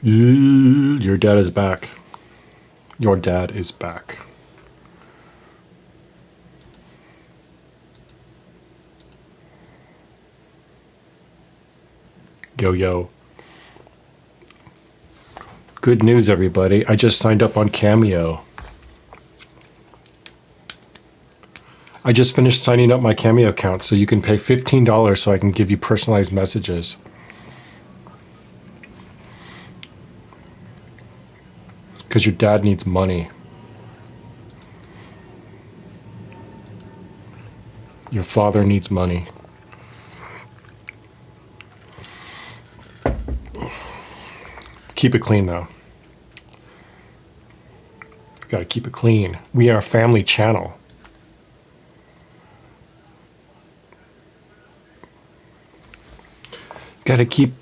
Your dad is back. Your dad is back. Yo. Good news, everybody. I just signed up on Cameo. I just finished signing up my Cameo account, so you can pay $15 so I can give you personalized messages. Because your dad needs money. Your father needs money. Keep it clean, though. Gotta keep it clean. We are a family channel. Gotta keep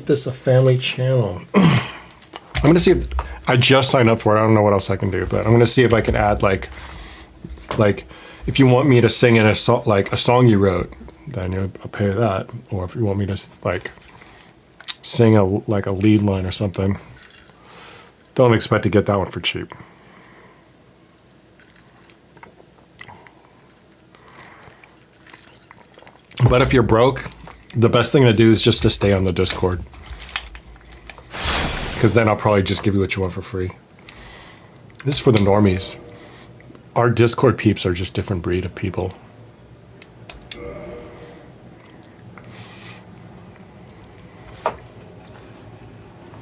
this a family channel. I'm gonna see if I just signed up for it. I don't know what else I can do, but I'm gonna see if I can add like if you want me to sing in a song you wrote, then I'll pay that. Or if you want me to like sing a lead line or something, don't expect to get that one for cheap. But if you're broke, the best thing to do is just to stay on the Discord. Because then I'll probably just give you what you want for free. This is for the normies. Our Discord peeps are just different breed of people.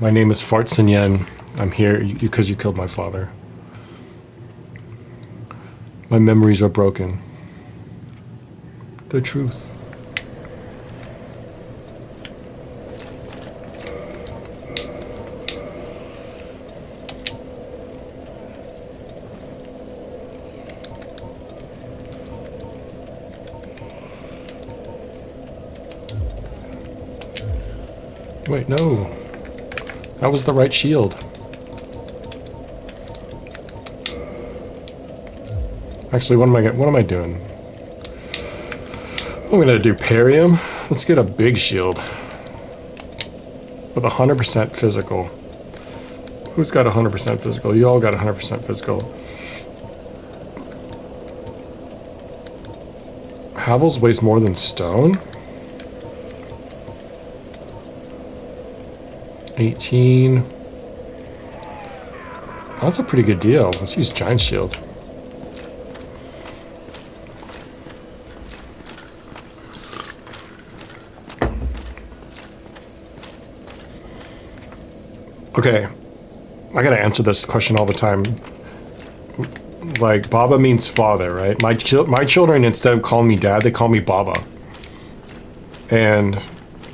My name is Fart Sin Yen. I'm here because you killed my father. My memories are broken. The truth. Wait, no. That was the right shield. Actually, what am I doing? I'm gonna do parry him. Let's get a big shield. With 100% physical. Who's got 100% physical? You all got 100% physical. Havels weighs more than stone? 18. That's a pretty good deal. Let's use Giant Shield. Okay. I gotta answer this question all the time. Like, Baba means father, right? My children, instead of calling me dad, they call me Baba. And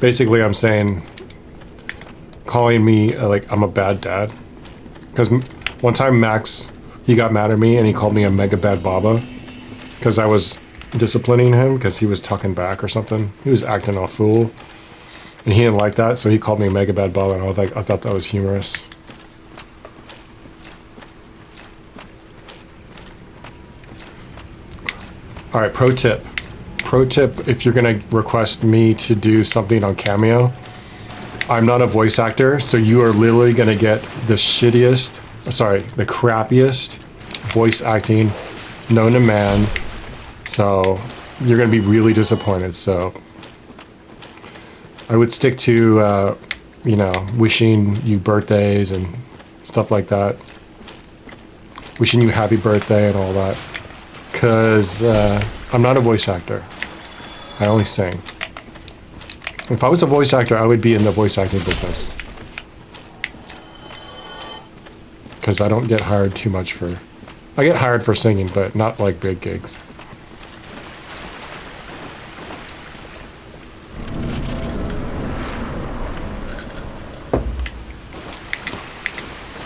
basically I'm saying, calling me like I'm a bad dad. Because one time Max, he got mad at me and he called me a mega bad Baba. Because I was disciplining him because he was tucking back or something. He was acting a fool. And he didn't like that, so he called me a mega bad Baba, and I thought that was humorous. All right, pro tip. Pro tip, if you're gonna request me to do something on Cameo, I'm not a voice actor, so you are literally gonna get the crappiest voice acting known to man. So you're gonna be really disappointed. So I would stick to, wishing you birthdays and stuff like that. Wishing you happy birthday and all that. Because I'm not a voice actor. I only sing. If I was a voice actor, I would be in the voice acting business. Because I don't get hired too much for... I get hired for singing, but not like big gigs.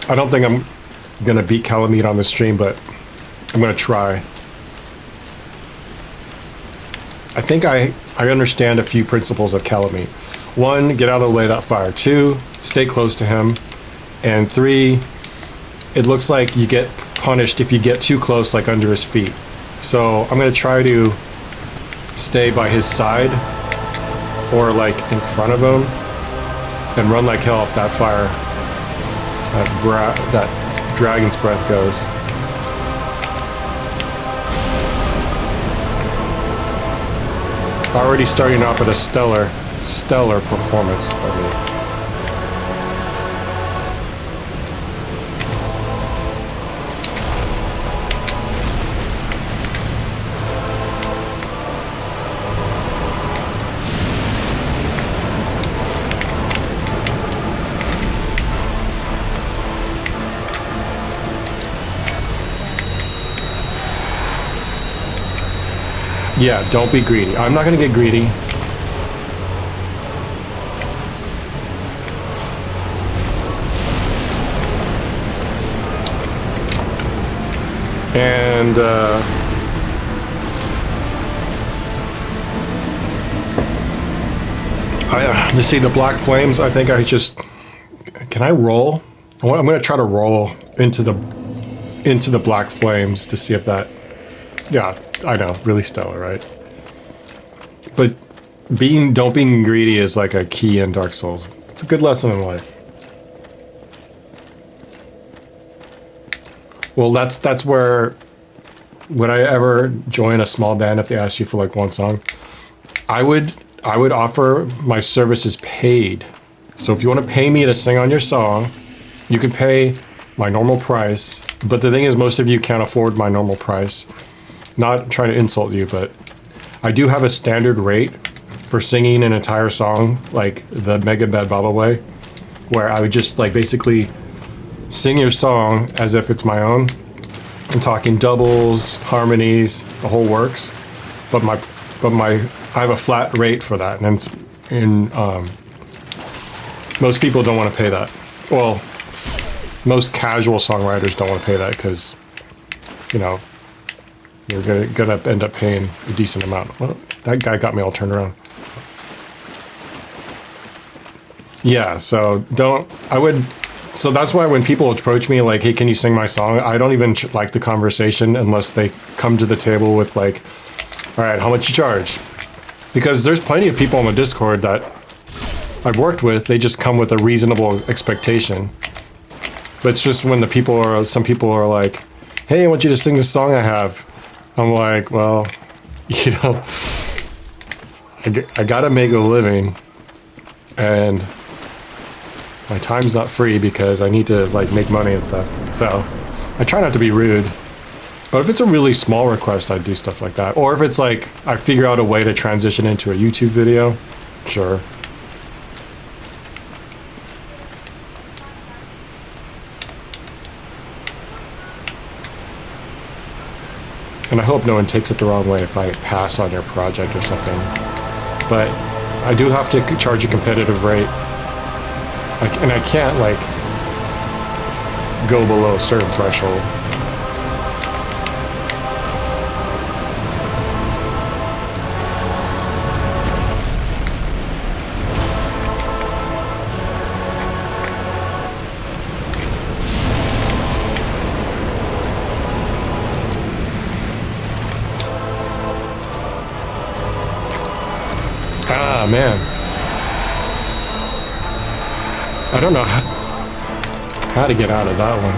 I don't think I'm gonna beat Kalameet on the stream, but I'm gonna try. I think I understand a few principles of Kalameet. 1, get out of the way of that fire. 2, stay close to him. And 3, it looks like you get punished if you get too close, like under his feet. So I'm gonna try to stay by his side or like in front of him and run like hell if that fire that dragon's breath goes. Already starting off at a stellar performance by me. Yeah, don't be greedy. I'm not gonna get greedy. And to see the black flames, I think I just can I roll? I'm gonna try to roll into the black flames to see if that. Yeah, I know, really stellar, right? But don't being greedy is like a key in Dark Souls. It's a good lesson in life. Well, that's where, would I ever join a small band if they asked you for like one song? I would offer my services paid. So if you want to pay me to sing on your song, you can pay my normal price. But the thing is, most of you can't afford my normal price. Not trying to insult you, but I do have a standard rate for singing an entire song, like the Mega Bad Baba way, where I would just like basically sing your song as if it's my own. I'm talking doubles, harmonies, the whole works. But I have a flat rate for that, and most people don't want to pay that. Well, most casual songwriters don't want to pay that because, you know, you're gonna end up paying a decent amount. Well, that guy got me all turned around. Yeah, so so that's why when people approach me like, hey, can you sing my song? I don't even like the conversation unless they come to the table with like, all right, how much you charge? Because there's plenty of people on the Discord that I've worked with, they just come with a reasonable expectation. But it's just when some people are like, hey, I want you to sing this song I have. I'm like, well, you know, I gotta make a living, and my time's not free because I need to like make money and stuff. So I try not to be rude, but if it's a really small request, I do stuff like that. Or if it's like I figure out a way to transition into a YouTube video, sure. And I hope no one takes it the wrong way if I pass on your project or something. But I do have to charge a competitive rate. And I can't, like, go below a certain threshold. Ah, man. I don't know how to get out of that one.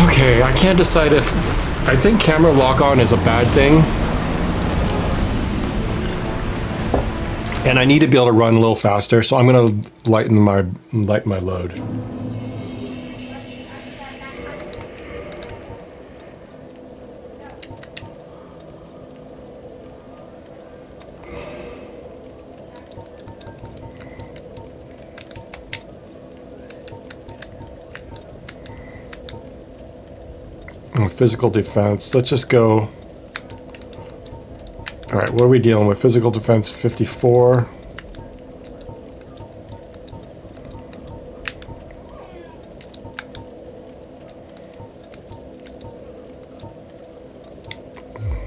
Okay, I can't decide if... I think camera lock-on is a bad thing. And I need to be able to run a little faster, so I'm going to lighten my load. Physical defense. Let's just go. All right, what are we dealing with? Physical defense 54.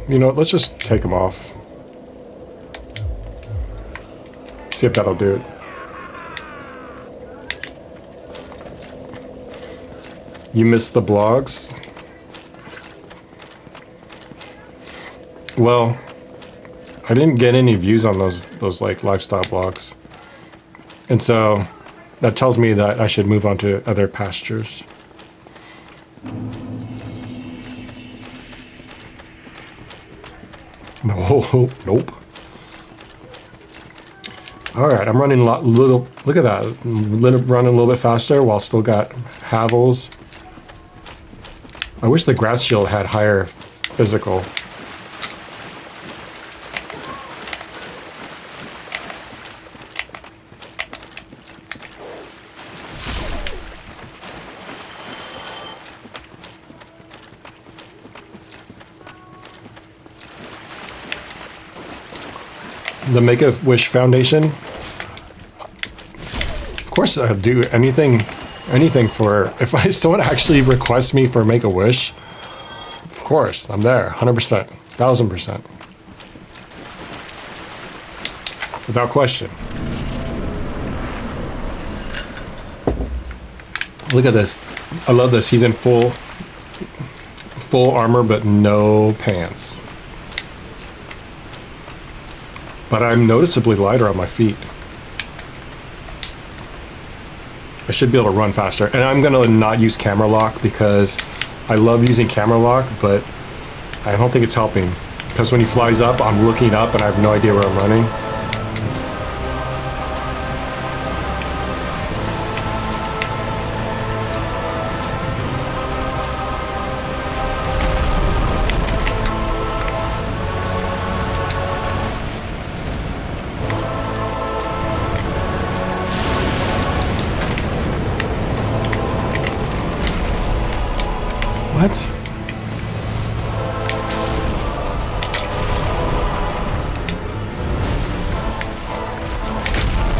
You know what? Let's just take them off. See if that'll do it. You missed the blogs? Well, I didn't get any views on those like lifestyle blogs. And so that tells me that I should move on to other pastures. No, nope. All right, I'm running little. Look at that, running a little bit faster while still got Havels. I wish the grass shield had higher physical. The Make-A-Wish Foundation. Of course, I'll do anything for, if someone actually requests me for Make-A-Wish, of course, I'm there, 100%, 1000%. Without question. Look at this. I love this. He's in full armor, but no pants. But I'm noticeably lighter on my feet. I should be able to run faster. And I'm gonna not use camera lock because I love using camera lock, but I don't think it's helping. Because when he flies up, I'm looking up and I have no idea where I'm running. What?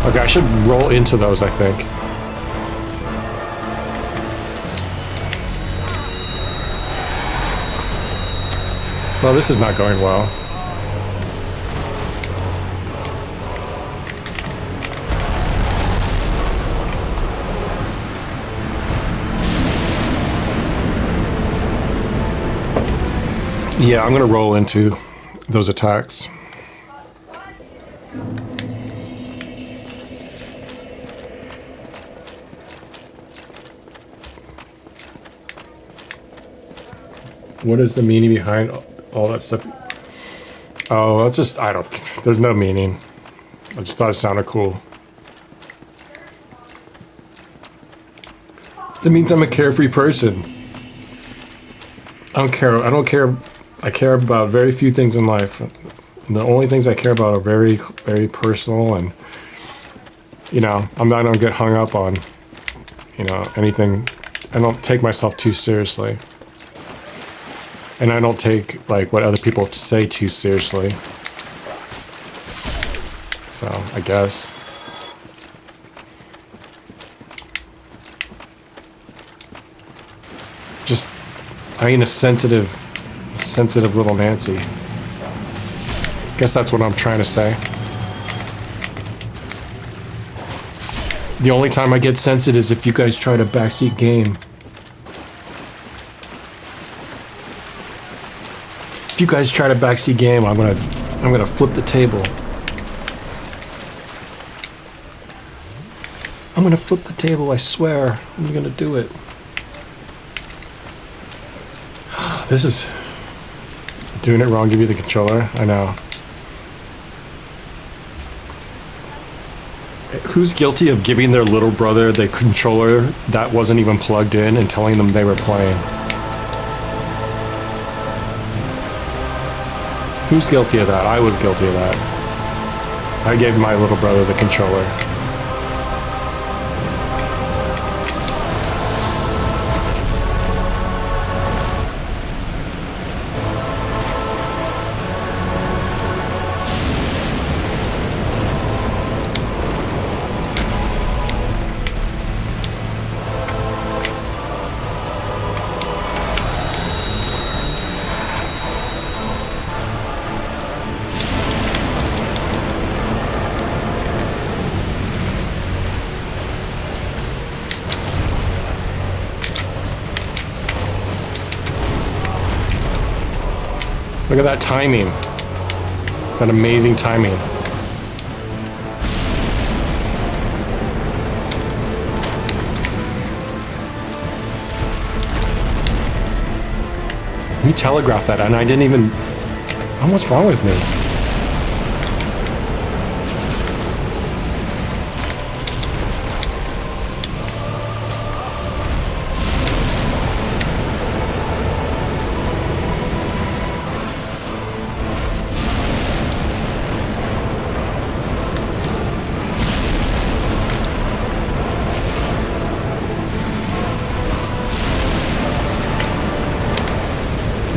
Okay, I should roll into those, I think. Well, this is not going well. Yeah, I'm gonna roll into those attacks. What is the meaning behind all that stuff? Oh, that's just, there's no meaning. I just thought it sounded cool. That means I'm a carefree person. I don't care. I care about very few things in life. The only things I care about are very, very personal, and I'm not gonna get hung up on, anything. I don't take myself too seriously, and I don't take like what other people say too seriously. So I guess. I ain't a sensitive little Nancy. Guess that's what I'm trying to say. The only time I get sensitive is if you guys try to backseat game. If you guys try to backseat game, I'm gonna flip the table. I'm gonna flip the table, I swear. I'm gonna do it. This is doing it wrong. Give you the controller. I know. Who's guilty of giving their little brother the controller that wasn't even plugged in and telling them they were playing? Who's guilty of that? I was guilty of that. I gave my little brother the controller. Look at that timing. That amazing timing. You telegraphed that and I didn't even... What's wrong with me?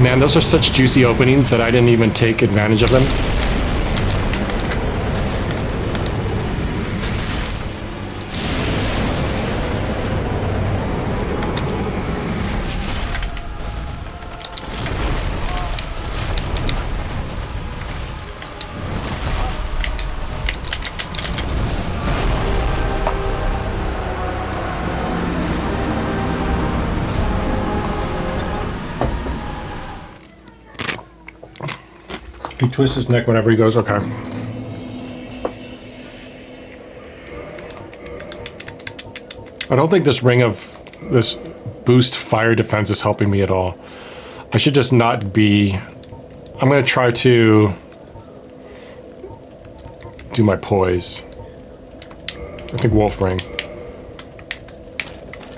Man, those are such juicy openings that I didn't even take advantage of them. He twists his neck whenever he goes, okay. I don't think this boost fire defense is helping me at all. I should just not be... I'm going to try to do my poise. I think Wolf Ring.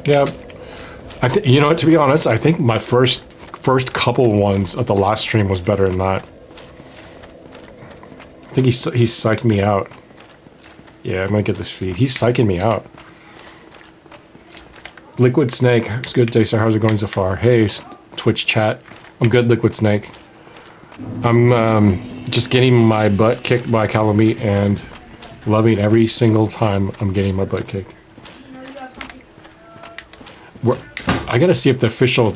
Yeah. You know what, to be honest, I think my first couple ones of the last stream was better than that. I think he psyched me out. Yeah, I'm gonna get this feed. He's psyching me out. Liquid Snake, it's good day, sir. How's it going so far? Hey, Twitch chat. I'm good, Liquid Snake. I'm just getting my butt kicked by Kalameet and loving every single time I'm getting my butt kicked. I gotta see if the official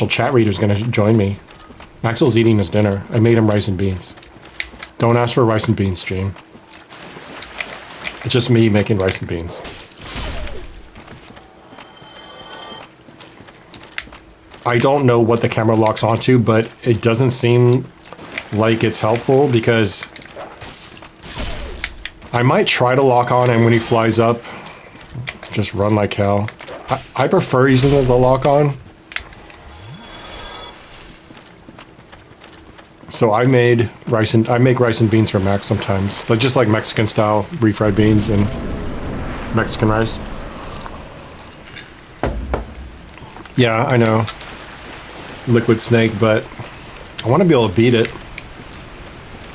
chat reader is gonna join me. Maxwell's eating his dinner. I made him rice and beans. Don't ask for a rice and beans stream. It's just me making rice and beans. I don't know what the camera locks onto, but it doesn't seem like it's helpful because I might try to lock on and when he flies up, just run like hell. I prefer using the lock on. So I make rice and beans for Max sometimes, just like Mexican style refried beans and Mexican rice. Yeah, I know, Liquid Snake, but I want to be able to beat it,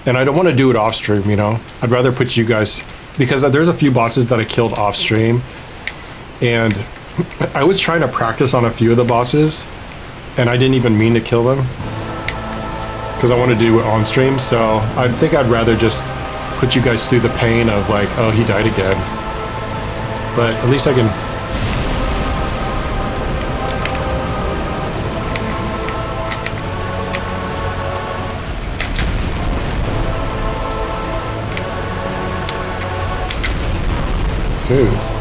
and I don't want to do it off stream. You know, I'd rather put you guys because there's a few bosses that I killed off stream, and I was trying to practice on a few of the bosses, and I didn't even mean to kill them. Because I want to do it on stream, so I think I'd rather just put you guys through the pain of like, oh, he died again. But at least I can... Dude.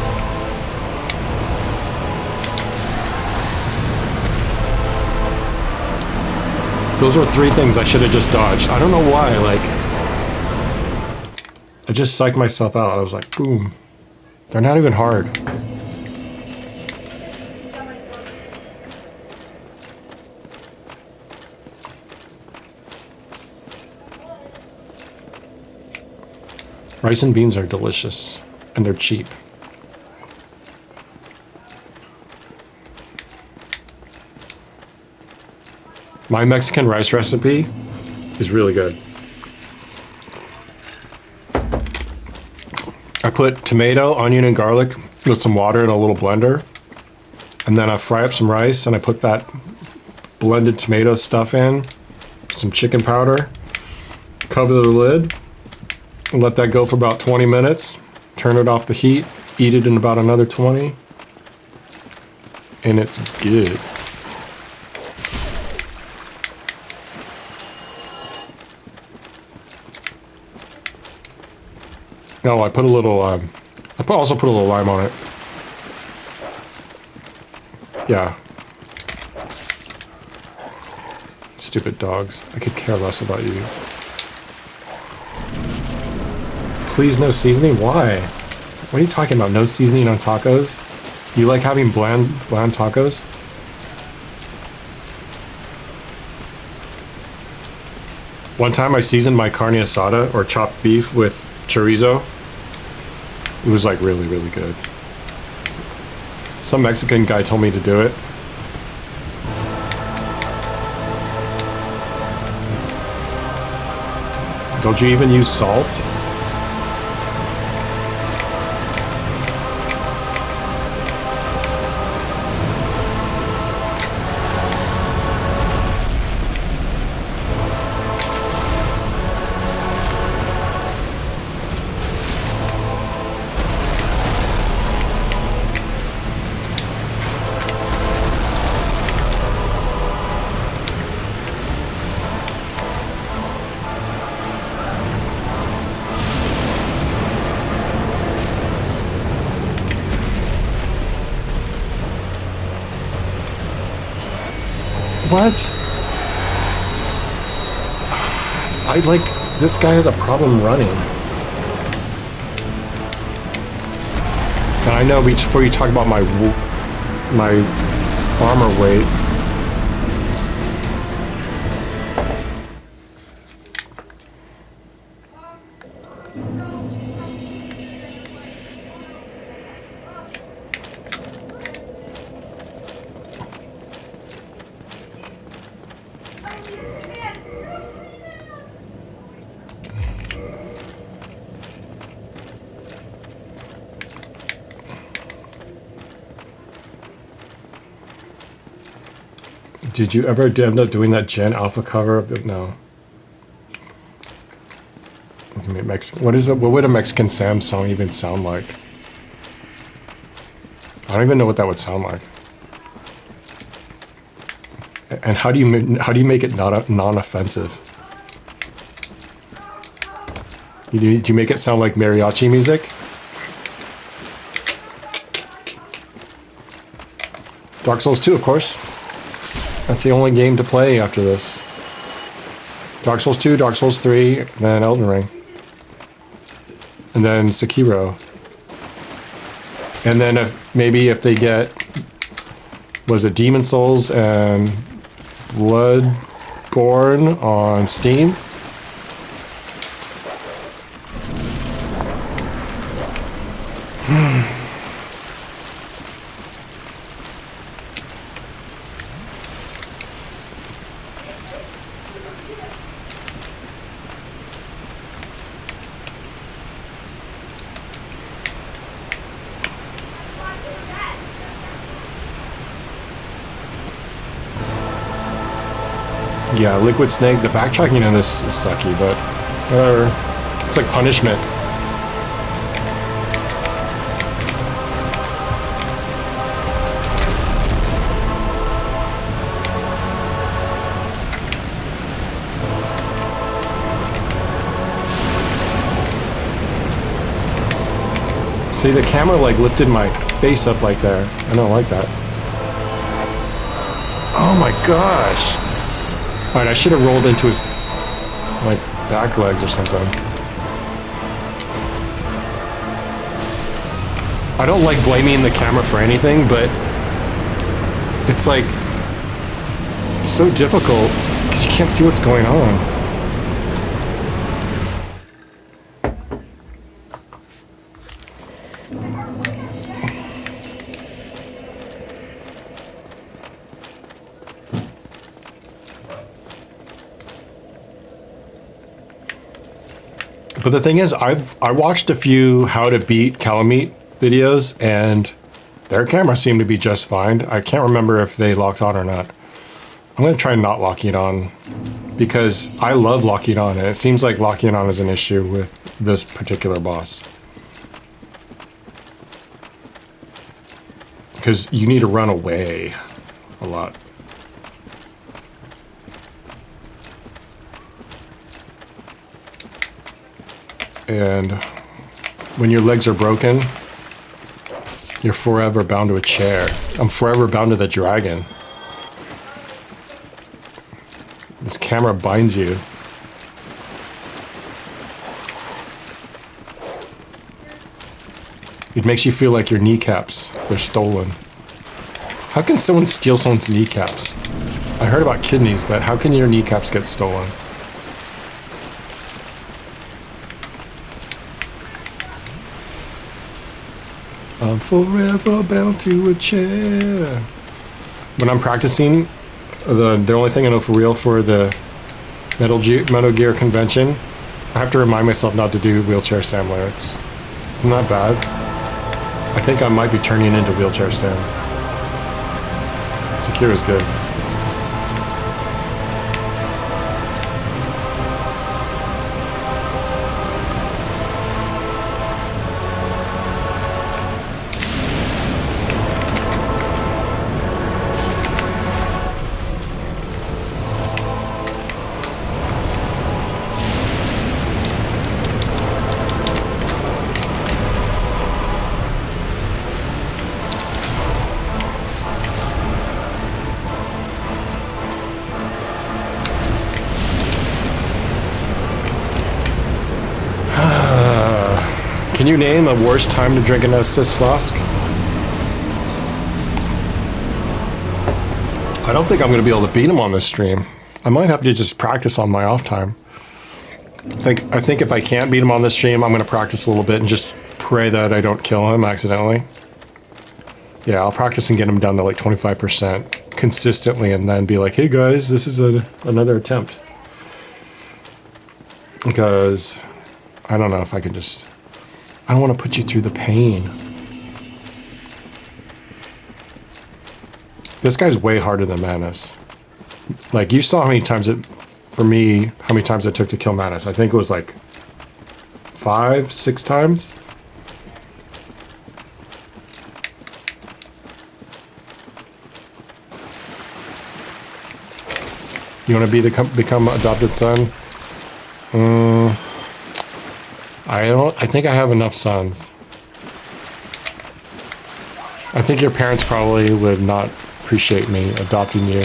Those are 3 things I should have just dodged. I don't know why, like... I just psyched myself out. I was like, boom. They're not even hard. Rice and beans are delicious. And they're cheap. My Mexican rice recipe is really good. I put tomato, onion, and garlic with some water in a little blender. And then I fry up some rice and I put that blended tomato stuff in, some chicken powder, cover the lid, and let that go for about 20 minutes. Turn it off the heat, eat it in about another 20. And it's good. No, I put a little, also put a little lime on it. Yeah. Stupid dogs. I could care less about you. Please, no seasoning? Why? What are you talking about? No seasoning on tacos? You like having bland tacos? One time I seasoned my carne asada, or chopped beef, with chorizo. It was like really, really good. Some Mexican guy told me to do it. Don't you even use salt? What? This guy has a problem running. And I know before you talk about my armor weight. Did you ever end up doing that Gen Alpha cover of the... No. What is it? What would a Mexican Sam song even sound like? I don't even know what that would sound like. And how do you make it non-offensive? Do you make it sound like mariachi music? Dark Souls 2, of course. That's the only game to play after this. Dark Souls 2, Dark Souls 3, then Elden Ring. And then Sekiro. And then if they get... Was it Demon Souls and Bloodborne on Steam? Yeah, Liquid Snake, the backtracking in this is sucky, but whatever. It's like punishment. See, the camera like lifted my face up like there. I don't like that. Oh my gosh. Alright, I should have rolled into his, like, back legs or something. I don't like blaming the camera for anything, but it's like so difficult because you can't see what's going on. But the thing is, I watched a few how to beat Kalameet videos, and their camera seemed to be just fine. I can't remember if they locked on or not. I'm going to try not locking it on, because I love locking it on, and it seems like locking it on is an issue with this particular boss. Because you need to run away a lot. And when your legs are broken, you're forever bound to a chair. I'm forever bound to the dragon. This camera binds you. It makes you feel like your kneecaps were stolen. How can someone steal someone's kneecaps? I heard about kidneys, but how can your kneecaps get stolen? I'm forever bound to a chair. When I'm practicing, the only thing I know for real for the Metal Gear convention, I have to remind myself not to do wheelchair Sam lyrics. Isn't that bad? I think I might be turning into wheelchair Sam. Secure is good. Can you name a worse time to drink an Estes flask? I don't think I'm going to be able to beat him on this stream. I might have to just practice on my off time. I think if I can't beat him on this stream, I'm going to practice a little bit and just pray that I don't kill him accidentally. Yeah, I'll practice and get him down to like 25% consistently and then be like, hey guys, this is another attempt. Because I don't know if I can just... I don't want to put you through the pain. This guy's way harder than Manus. Like, you saw how many times it... For me, how many times it took to kill Manus. I think it was like 5, 6 times. You want to become adopted son? I think I have enough sons. I think your parents probably would not appreciate me adopting you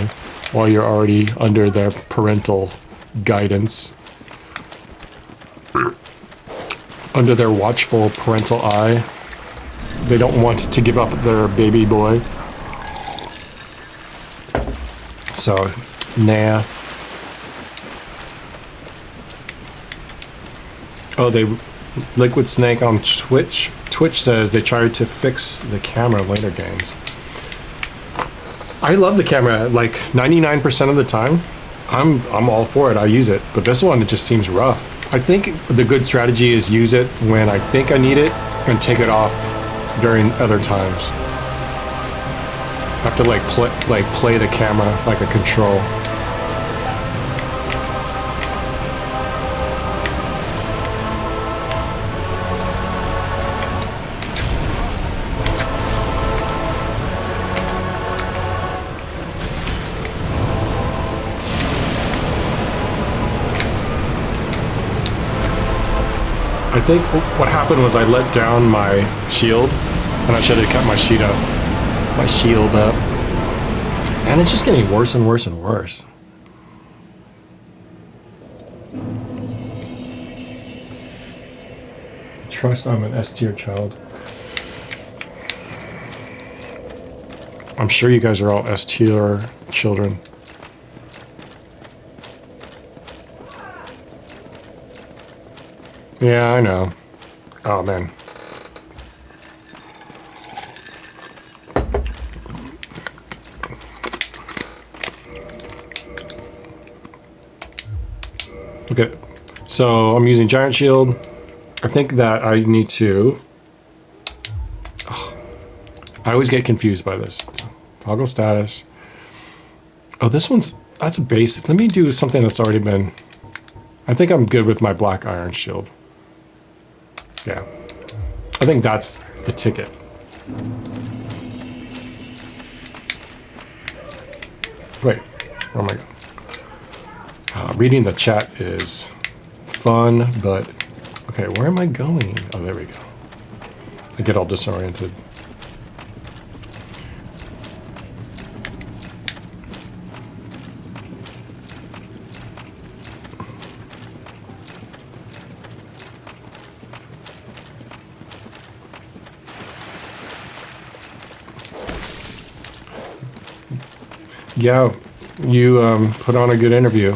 while you're already under their parental guidance. Under their watchful parental eye. They don't want to give up their baby boy. So, nah. Oh, Liquid Snake on Twitch. Twitch says they tried to fix the camera in later games. I love the camera. Like 99% of the time, I'm all for it. I use it. But this one, it just seems rough. I think the good strategy is use it when I think I need it and take it off during other times. I have to play the camera like a control. I think what happened was I let down my shield, and I should have kept my shield up. And it's just getting worse and worse and worse. Trust I'm an S-tier child. I'm sure you guys are all S-tier children. Yeah, I know. Oh, man. Okay, so I'm using Giant Shield. I think that I need to... Oh, I always get confused by this. Toggle status. Oh, that's basic. Let me do something that's already been... I think I'm good with my Black Iron Shield. Yeah, I think that's the ticket. Wait, where am I going? Reading the chat is fun, but okay, where am I going? Oh, there we go. I get all disoriented. Yeah, you put on a good interview.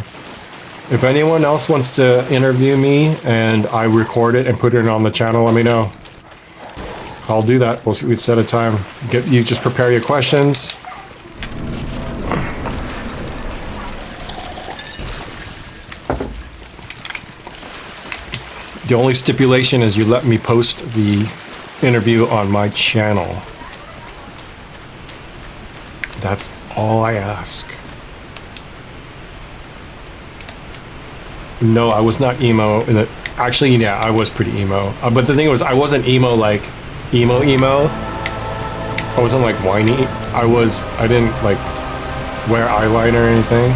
If anyone else wants to interview me and I record it and put it on the channel, let me know. I'll do that. We'd set a time. You just prepare your questions. The only stipulation is you let me post the interview on my channel. That's all I ask. No, I was not emo. Actually, yeah, I was pretty emo. But the thing was, I wasn't emo like emo. I wasn't like whiny. I didn't like wear eyeliner or anything.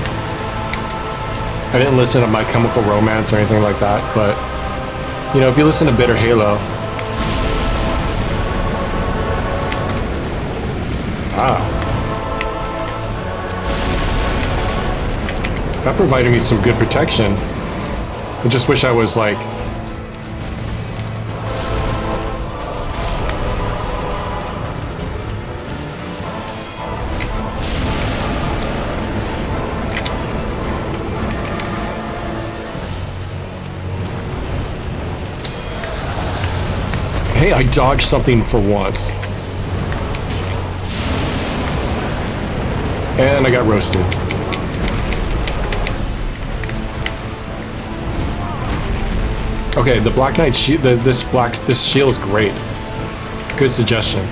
I didn't listen to My Chemical Romance or anything like that. But, you know, if you listen to Bitter Halo. That provided me some good protection. I just wish I was like... Hey, I dodged something for once. And I got roasted. Okay, the Black Knight shield, this shield is great. Good suggestion.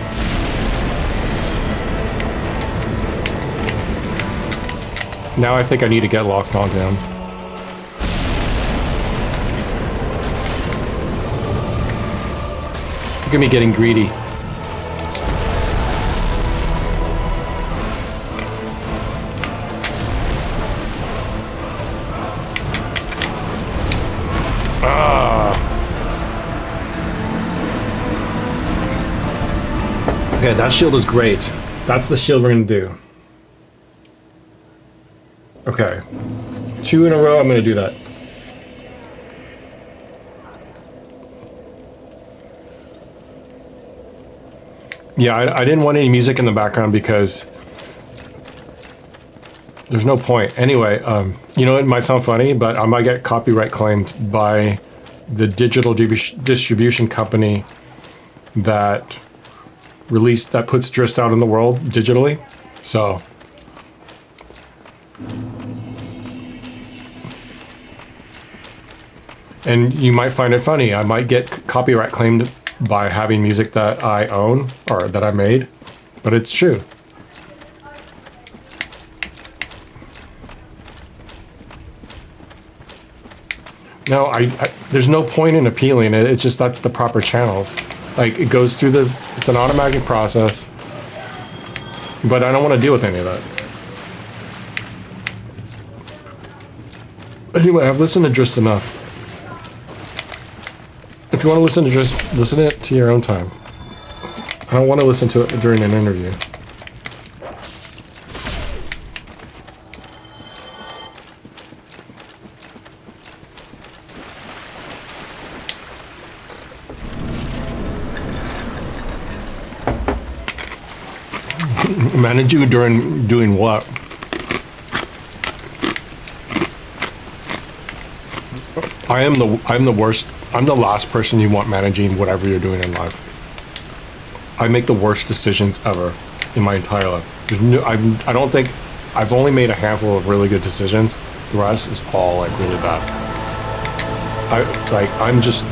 Now I think I need to get locked on him. Look at me getting greedy. Okay, that shield is great. That's the shield we're gonna do. Okay. 2 in a row, I'm gonna do that. Yeah, I didn't want any music in the background because there's no point. Anyway, you know, it might sound funny, but I might get copyright claimed by the digital distribution company that puts Drist out in the world digitally. So and you might find it funny, I might get copyright claimed by having music that I own or that I made, but it's true. No, there's no point in appealing it. It's just that's the proper channels. Like, it goes through it's an automatic process, but I don't want to deal with any of that. Anyway, I've listened to Drist enough. If you want to listen to Drist, listen to it to your own time. I don't want to listen to it during an interview. Manage you during doing what? I'm the worst. I'm the last person you want managing whatever you're doing in life. I make the worst decisions ever in my entire life. I don't think I've only made a handful of really good decisions. The rest is all like really bad. I'm just.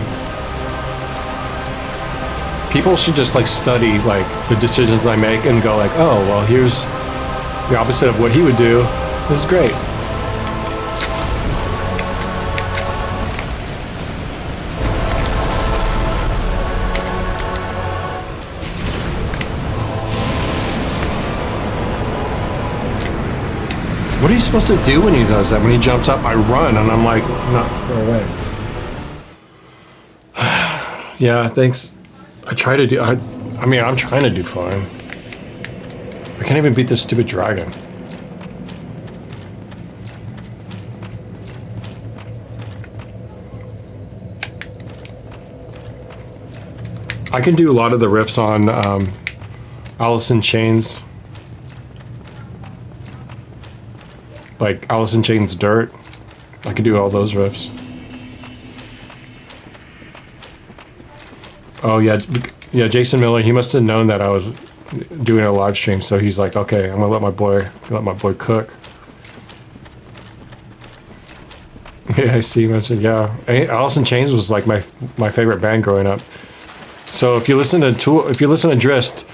People should just like study like the decisions I make and go like, oh well, here's the opposite of what he would do. This is great. What are you supposed to do when he does that? When he jumps up, I run, and I'm like, not far away. Yeah, thanks. I try to do. I mean, I'm trying to do fine. I can't even beat this stupid dragon. I can do a lot of the riffs on Alice in Chains. like Alice in Chains' Dirt. I could do all those riffs. Oh yeah, yeah. Jason Miller. He must have known that I was doing a live stream, so he's like, okay, I'm gonna let my boy cook. Yeah, I see. You mentioned, yeah. Alice in Chains was like my favorite band growing up. So if you listen to Tool, if you listen to Drist,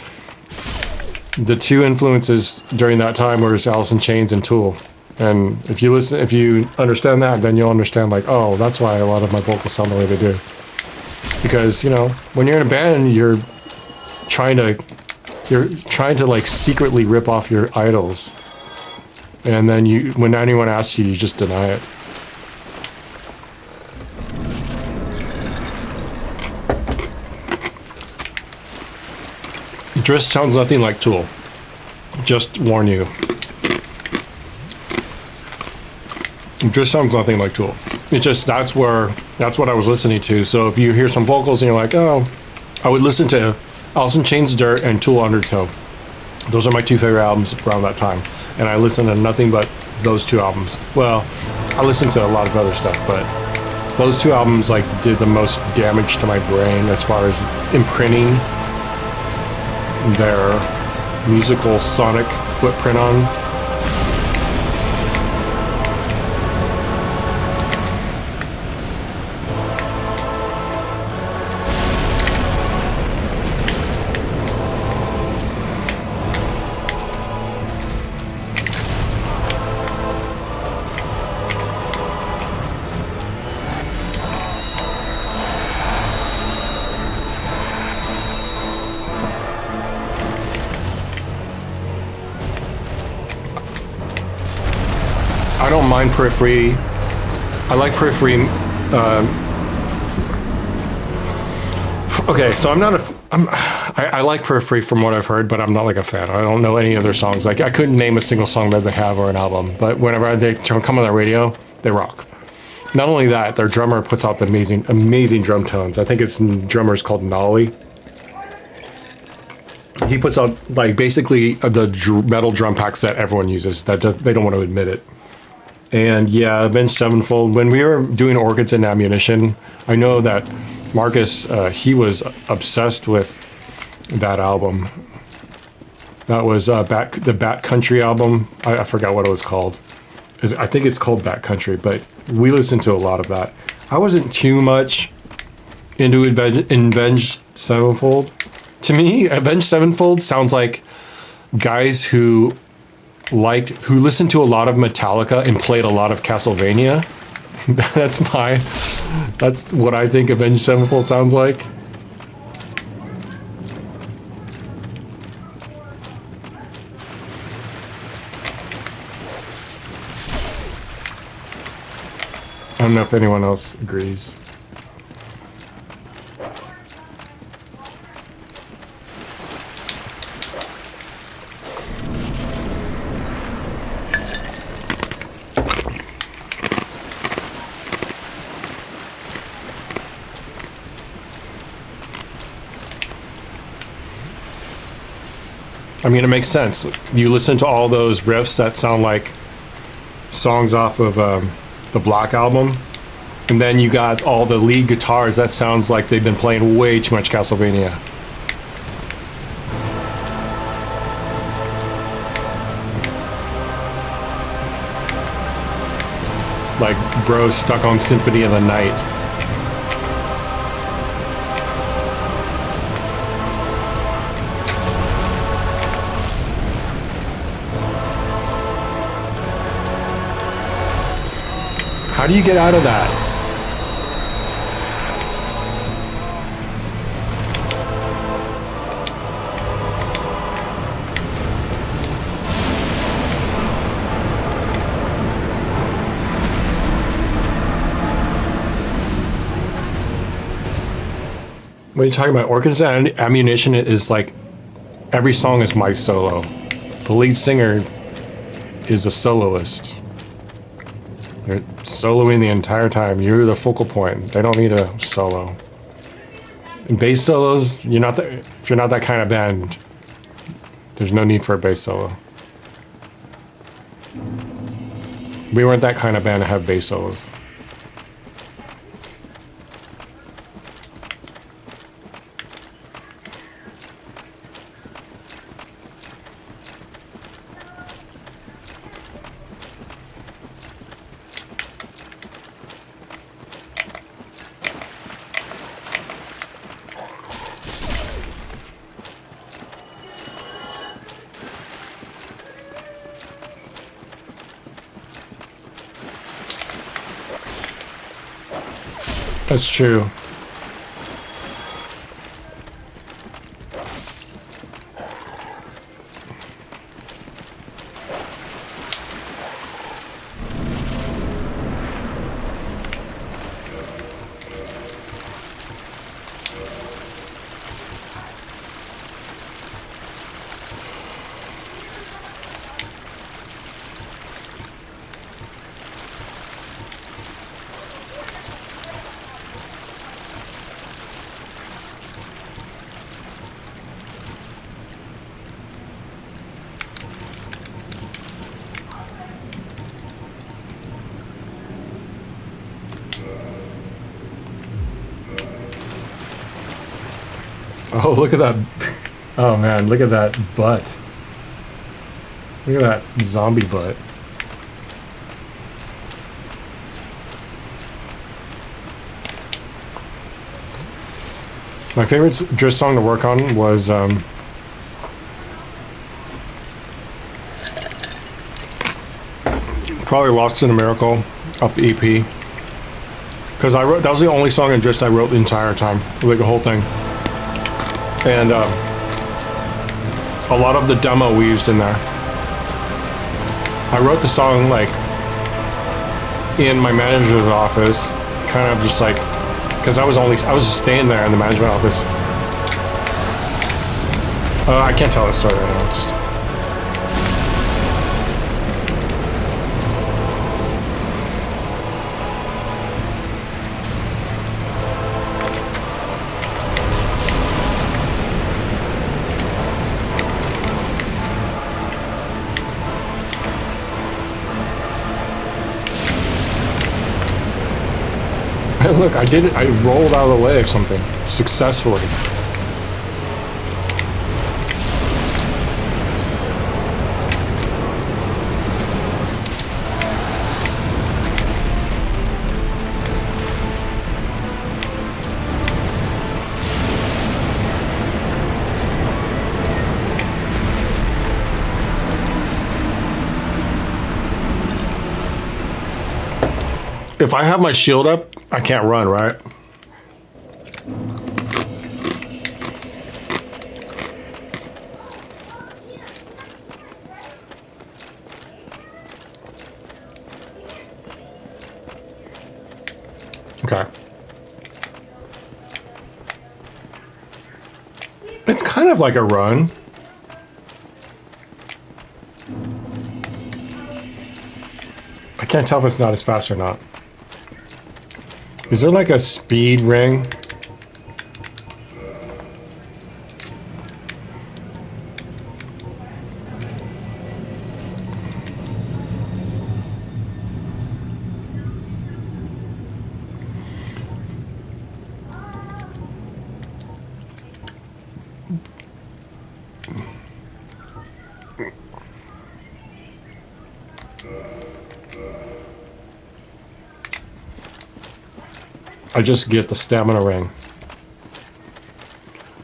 the two influences during that time were Alice in Chains and Tool. And if you understand that, then you'll understand like, oh, that's why a lot of my vocals sound the way they do. Because, you know, when you're in a band, you're trying to like secretly rip off your idols. And then when anyone asks you, you just deny it. Drist sounds nothing like Tool. Just warn you. Drist sounds nothing like Tool. It just, that's what I was listening to. So if you hear some vocals and you're like, oh, I would listen to Alice in Chains' Dirt and Tool Undertow. Those are my two favorite albums around that time. And I listened to nothing but those two albums. Well, I listened to a lot of other stuff, but those two albums like did the most damage to my brain as far as imprinting their musical sonic footprint on. I don't mind Periphery. I like Periphery. Okay, so I like Periphery from what I've heard, but I'm not like a fan. I don't know any of their songs. Like I couldn't name a single song that they have or an album. But whenever they come on the radio, they rock. Not only that, their drummer puts out the amazing drum tones. I think its drummer's called Nolly. He puts out like basically the metal drum packs that everyone uses. They don't want to admit it. And yeah, Avenged Sevenfold. When we were doing Orchids and Ammunition, I know that Marcus, he was obsessed with that album. That was the Bat Country album. I forgot what it was called. I think it's called Bat Country, but we listened to a lot of that. I wasn't too much into Avenged Sevenfold. To me, Avenged Sevenfold sounds like guys who listened to a lot of Metallica and played a lot of Castlevania. That's what I think Avenged Sevenfold sounds like. I don't know if anyone else agrees. I mean, it makes sense. You listen to all those riffs that sound like songs off of the Black album, and then you got all the lead guitars that sounds like they've been playing way too much Castlevania. Like bros stuck on Symphony of the Night. How do you get out of that? When you're talking about Orchids and Ammunition, it is like every song is my solo. The lead singer is a soloist. They're soloing the entire time. You're the focal point. They don't need a solo. And bass solos, if you're not that kind of band, there's no need for a bass solo. We weren't that kind of band to have bass solos. That's true. Oh, look at that. Oh man, look at that butt. Look at that zombie butt. My favorite Driss song to work on was probably Lost in a Miracle off the EP. Because I wrote, that was the only song in Driss I wrote the entire time, like the whole thing. And a lot of the demo we used in there. I wrote the song like in my manager's office, kind of just like, because I was just staying there in the management office. I can't tell that story right now. Just look, I did it. I rolled out of the way of something successfully. If I have my shield up, I can't run, right? Okay. It's kind of like a run. I can't tell if it's not as fast or not. Is there like a speed ring? I just get the stamina ring.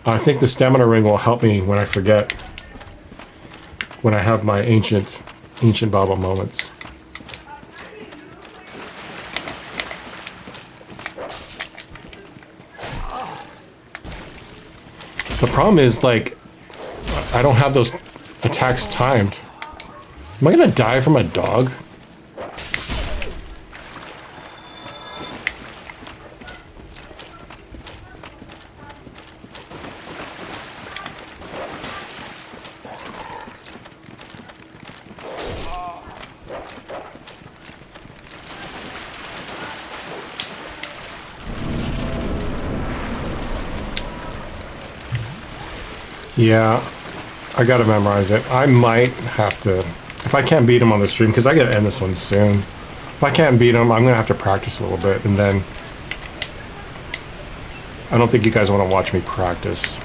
I think the stamina ring will help me when I forget. When I have my ancient Baba moments. The problem is, like, I don't have those attacks timed. Am I gonna die from a dog? Yeah, I gotta memorize it. I might have to, if I can't beat him on the stream, because I gotta end this one soon. If I can't beat him, I'm gonna have to practice a little bit, and then I don't think you guys want to watch me practice.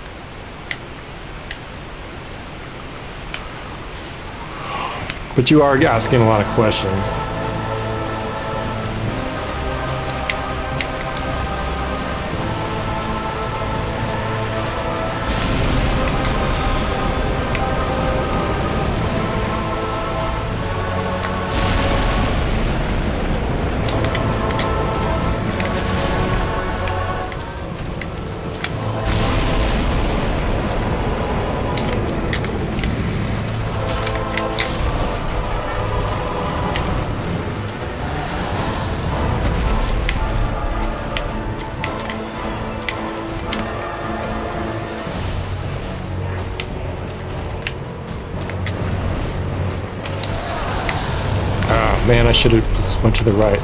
But you are asking a lot of questions. Man, I should have just went to the right.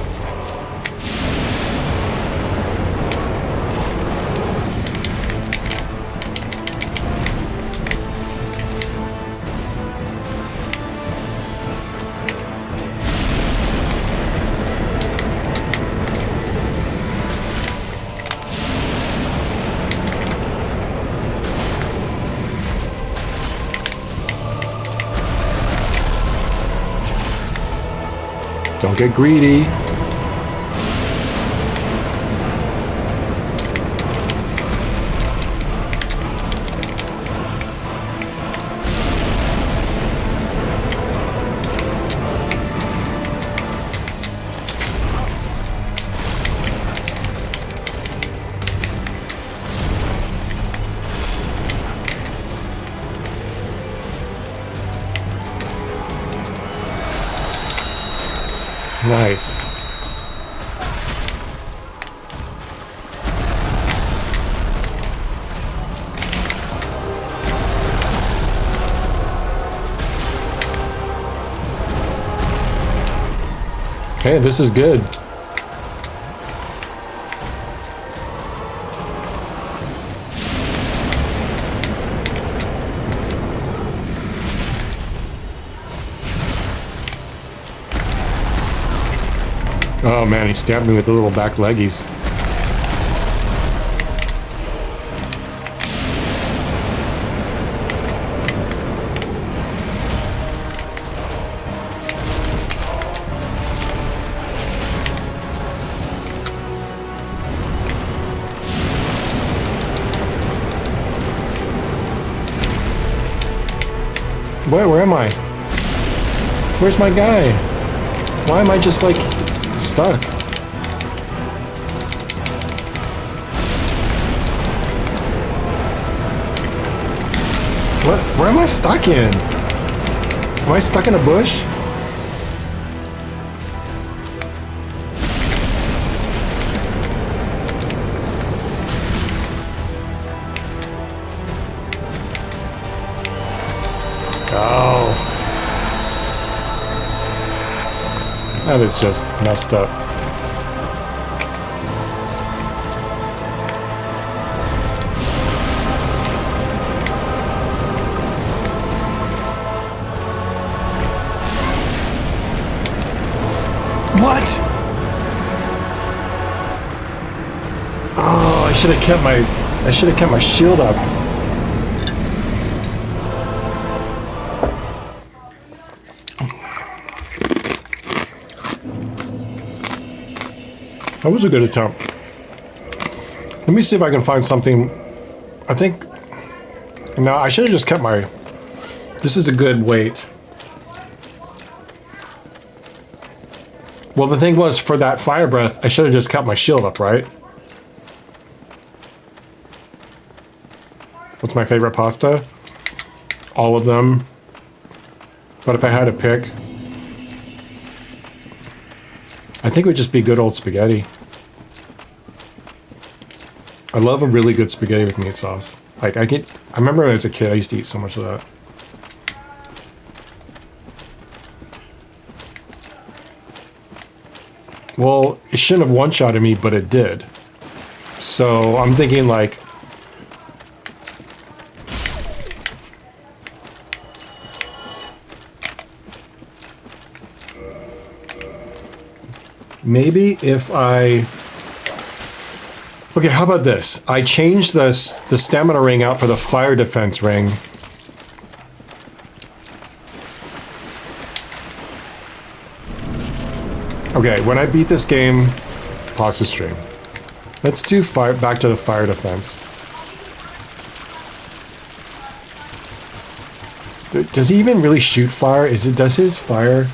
Don't get greedy. Nice. Okay, this is good. Oh man, he stabbed me with the little back leggies. Where am I? Where's my guy? Why am I just like stuck? What? Where am I stuck in? Am I stuck in a bush? Oh. That is just messed up. What? Oh, I should have kept my shield up. That was a good attempt. Let me see if I can find something. I think... No, I should have just kept my... This is a good weight. Well, the thing was, for that fire breath, I should have just kept my shield up, right? What's my favorite pasta? All of them. But if I had to pick... I think it would just be good old spaghetti. I love a really good spaghetti with meat sauce. Like, I remember when I was a kid, I used to eat so much of that. Well, it shouldn't have one-shotted me, but it did. So, I'm thinking, like... Maybe if I... Okay, how about this? I changed the stamina ring out for the fire defense ring. Okay, when I beat this game, pause the stream. Let's do back to the fire defense. Does he even really shoot fire? Does his fire,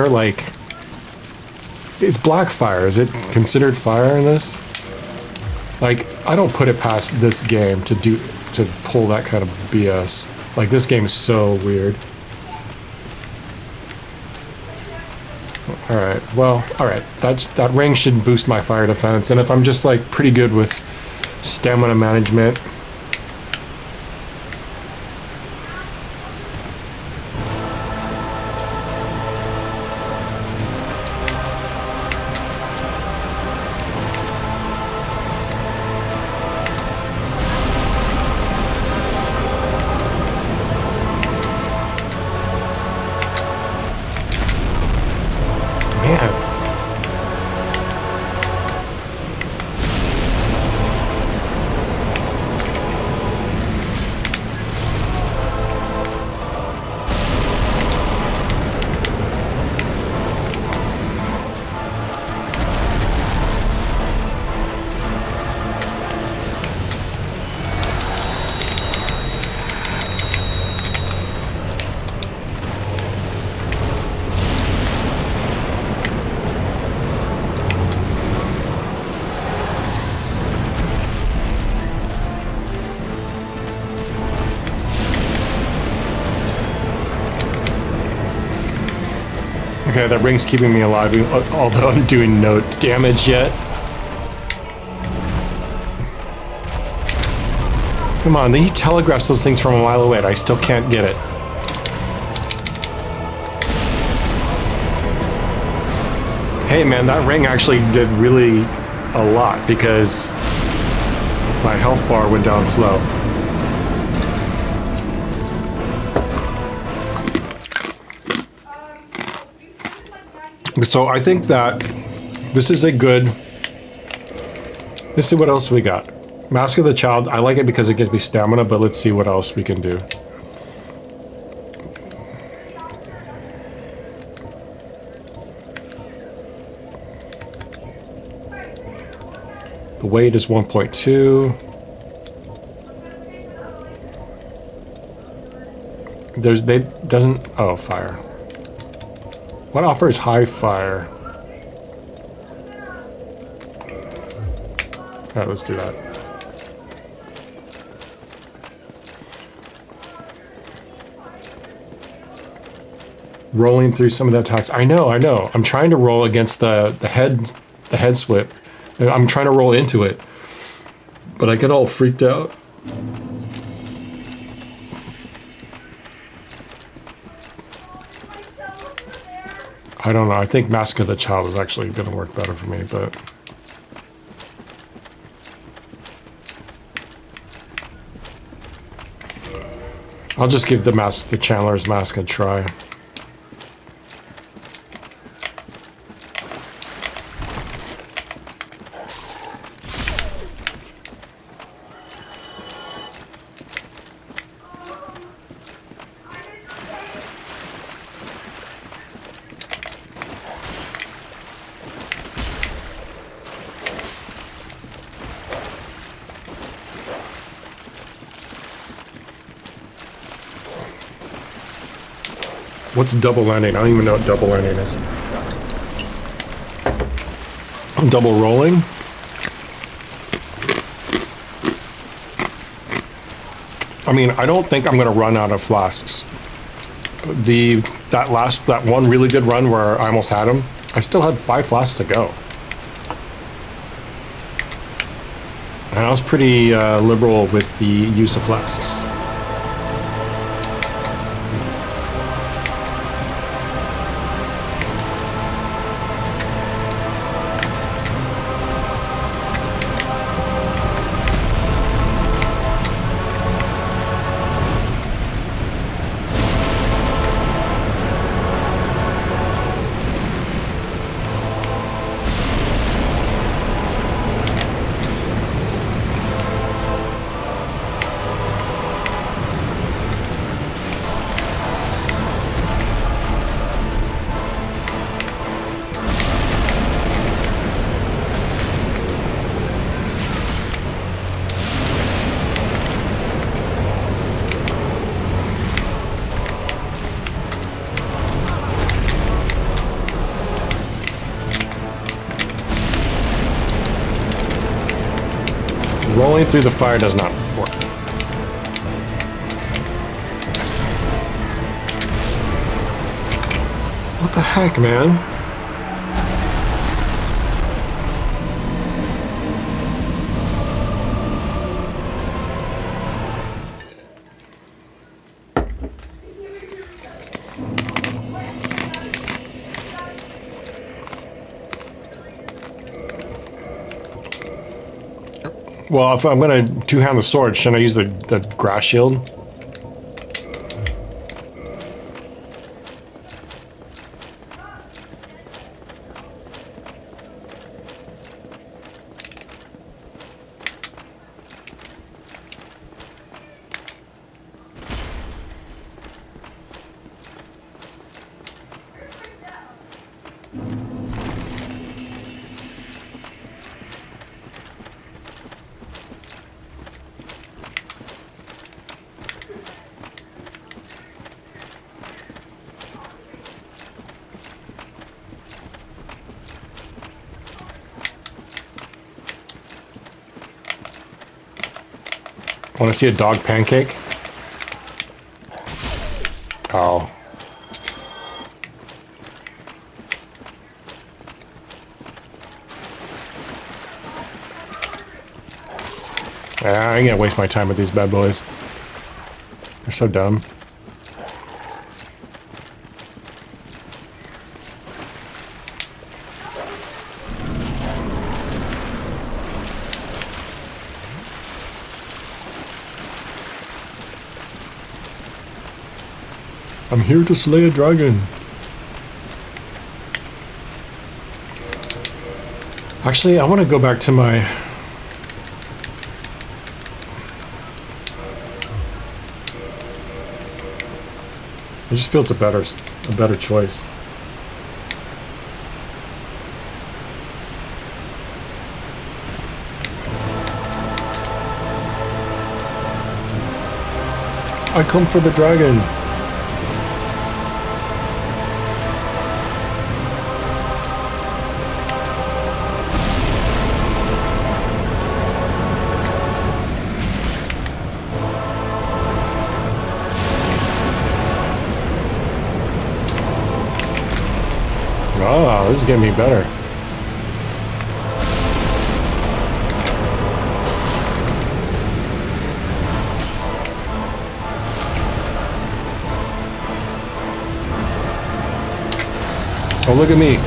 like, it's black fire. Is it considered fire in this? Like, I don't put it past this game to pull that kind of BS. Like, this game is so weird. Alright, well, alright. That ring should boost my fire defense, and if I'm just, like, pretty good with stamina management... Okay, that ring's keeping me alive, although I'm doing no damage yet. Come on, he telegraphs those things from a mile away and I still can't get it. Hey man, that ring actually did really a lot because my health bar went down slow. So I think that this is a good... Let's see what else we got. Mask of the Child, I like it because it gives me stamina, but let's see what else we can do. The weight is 1.2. Oh, fire. What offers high fire? Alright, let's do that. Rolling through some of the attacks. I know. I'm trying to roll against the head swip. I'm trying to roll into it. But I get all freaked out. I don't know. I think Mask of the Child is actually going to work better for me, but... I'll just give the Chandler's Mask a try. What's double landing? I don't even know what double landing is. Double rolling? I mean, I don't think I'm going to run out of flasks. That one really good run where I almost had him, I still had 5 flasks to go. And I was pretty liberal with the use of flasks. it through the fire does not work. What the heck, man? Well, if I'm going to two-hand the sword, shouldn't I use the grass shield? Want to see a dog pancake? Oh. I ain't gonna waste my time with these bad boys. They're so dumb. I'm here to slay a dragon. Actually, I want to go back to my... I just feel it's a better choice. I come for the dragon. Oh, this is getting me better. Oh, look at me.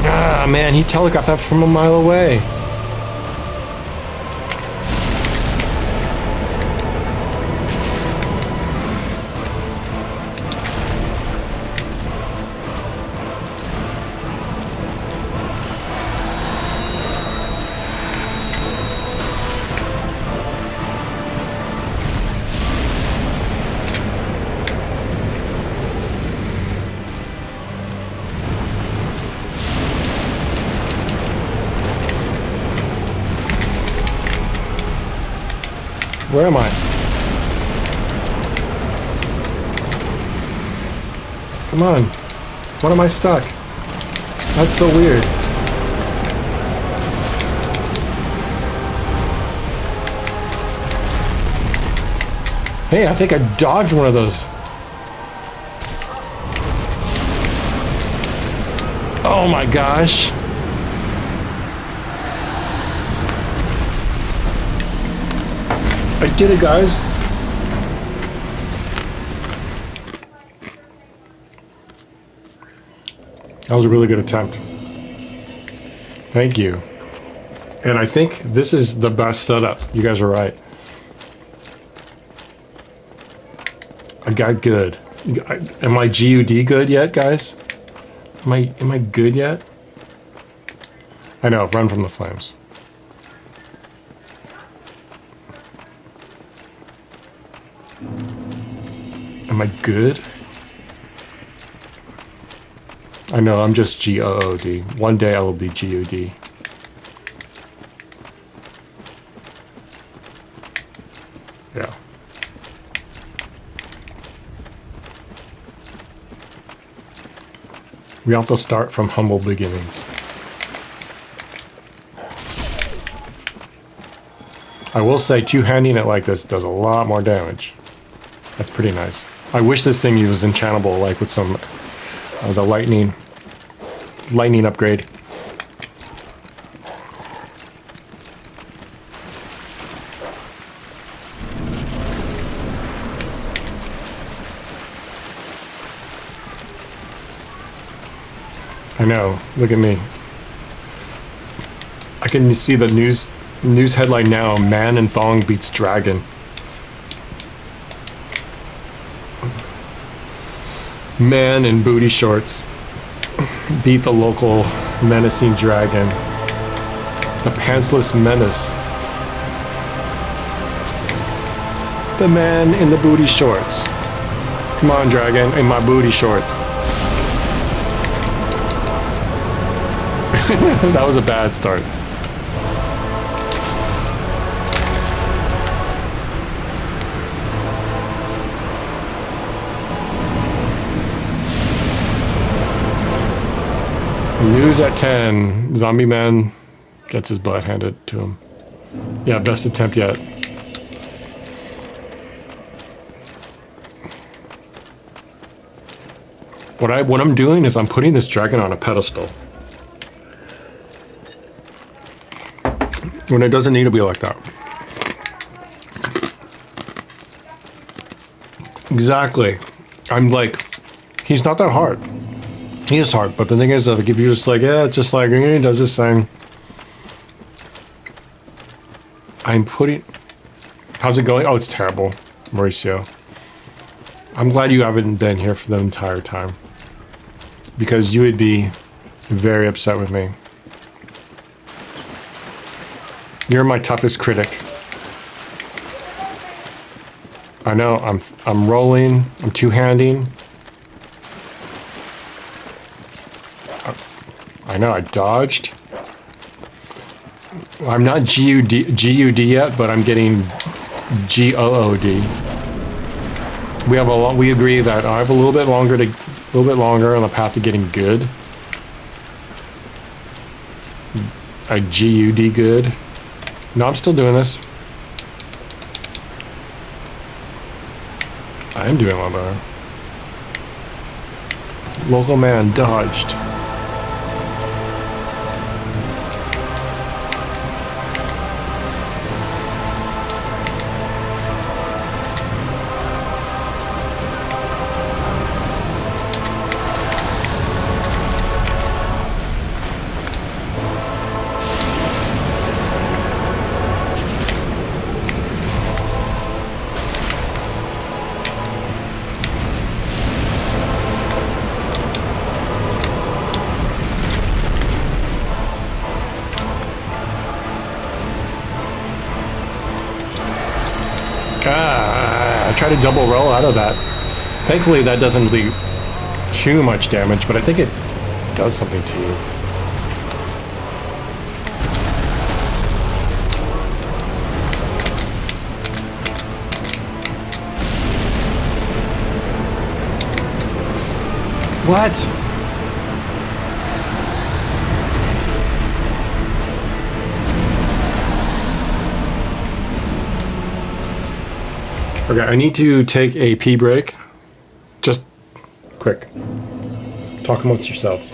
Ah, man, he telegraphed that from a mile away. Where am I? Come on. What am I stuck? That's so weird. Hey, I think I dodged one of those. Oh my gosh. I did it, guys. That was a really good attempt. Thank you. And I think this is the best setup. You guys are right. I got good. Am I GUD good yet, guys? Am I good yet? I know, run from the flames. Am I good? I know, I'm just G-O-O-D. One day I will be G-O-D. Yeah. We have to start from humble beginnings. I will say, two-handing it like this does a lot more damage. That's pretty nice. I wish this thing was enchantable, like with some the lightning upgrade. I know. Look at me. I can see the news headline now: Man in thong beats dragon. Man in booty shorts beat the local menacing dragon. The pantsless menace. The man in the booty shorts. Come on, dragon, in my booty shorts. That was a bad start. News at 10. Zombie man gets his butt handed to him. Yeah, best attempt yet. What I'm doing is I'm putting this dragon on a pedestal. When it doesn't need to be like that. Exactly. I'm like, he's not that hard. He is hard, but the thing is, like, if you're just like, yeah, it's just like, he does this thing. I'm putting... How's it going? Oh, it's terrible, Mauricio. I'm glad you haven't been here for the entire time. Because you would be very upset with me. You're my toughest critic. I know, I'm rolling, I'm two-handing. I know, I dodged. I'm not G-U-D yet, but I'm getting G-O-O-D. We agree that I have a little bit longer on the path to getting good. A G-U-D good. No, I'm still doing this. I am doing a lot better. Local man dodged. I tried to double roll out of that. Thankfully, that doesn't do too much damage, but I think it does something to you. What? Okay, I need to take a pee break. Just quick. Talk amongst yourselves.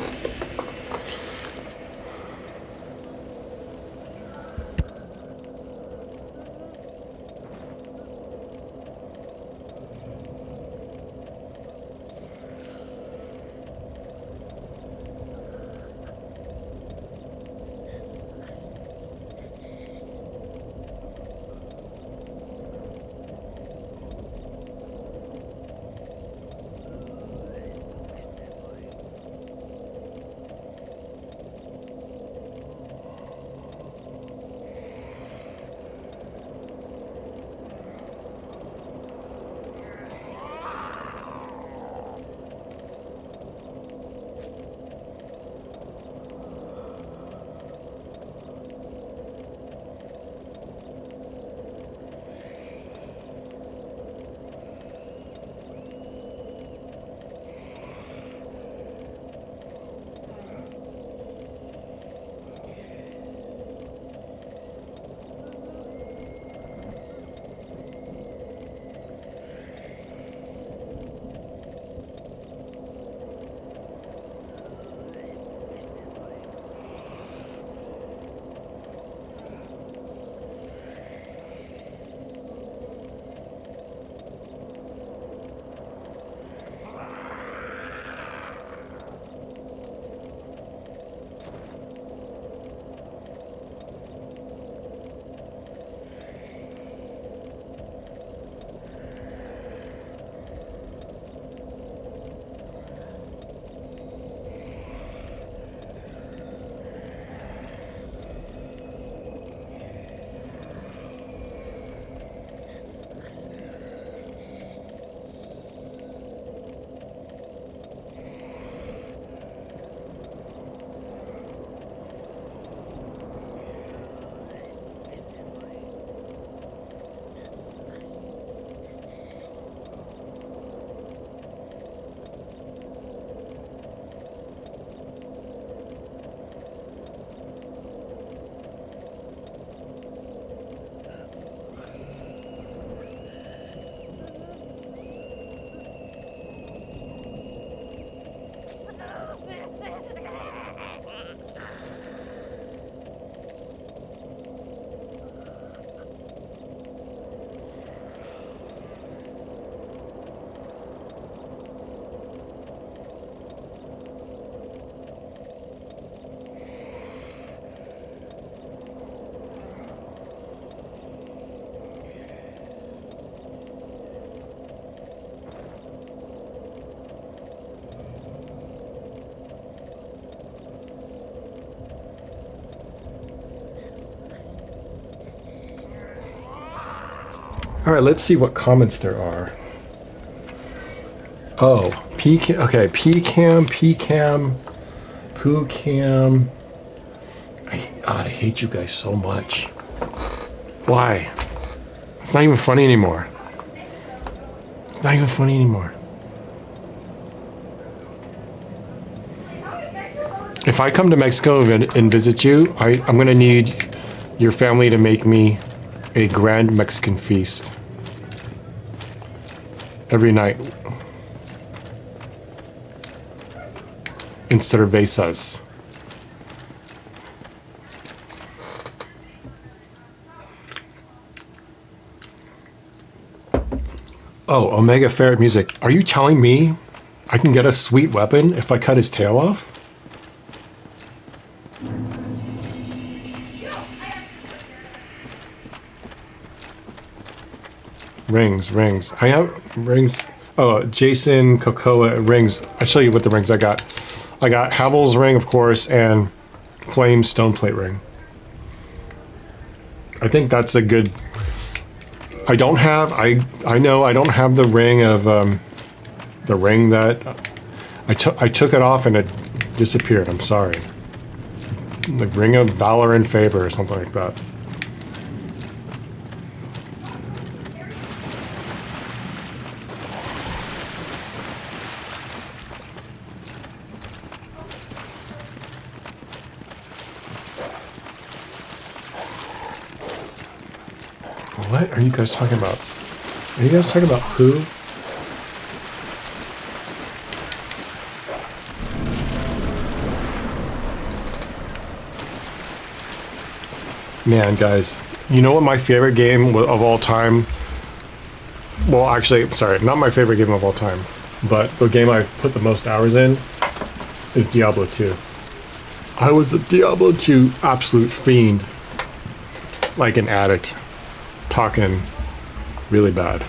All right, let's see what comments there are. Oh, PCAM, okay, PCAM, PooCam. God, I hate you guys so much. Why? It's not even funny anymore. It's not even funny anymore. If I come to Mexico and visit you, I'm gonna need your family to make me a grand Mexican feast every night. In cervezas. Oh, Omega Ferret Music. Are you telling me I can get a sweet weapon if I cut his tail off? Rings. I have rings. Oh, Jason Cocoa rings. I'll show you what the rings I got. I got Havel's ring, of course, and Flame stone plate ring. I think that's a good. I don't have. I know I don't have the ring of the ring that I took it off and it disappeared. I'm sorry. The ring of valor and favor or something like that. What are you guys talking about? Are you guys talking about who? Man, guys, you know what my favorite game of all time? Well, actually, sorry, not my favorite game of all time, but the game I've put the most hours in is Diablo 2. I was a Diablo 2 absolute fiend. Like an addict. Talking really bad.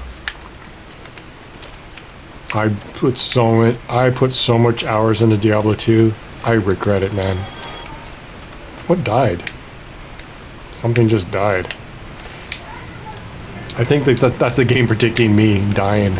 I put so much hours into Diablo 2. I regret it, man. What died? Something just died. I think that's a game predicting me dying.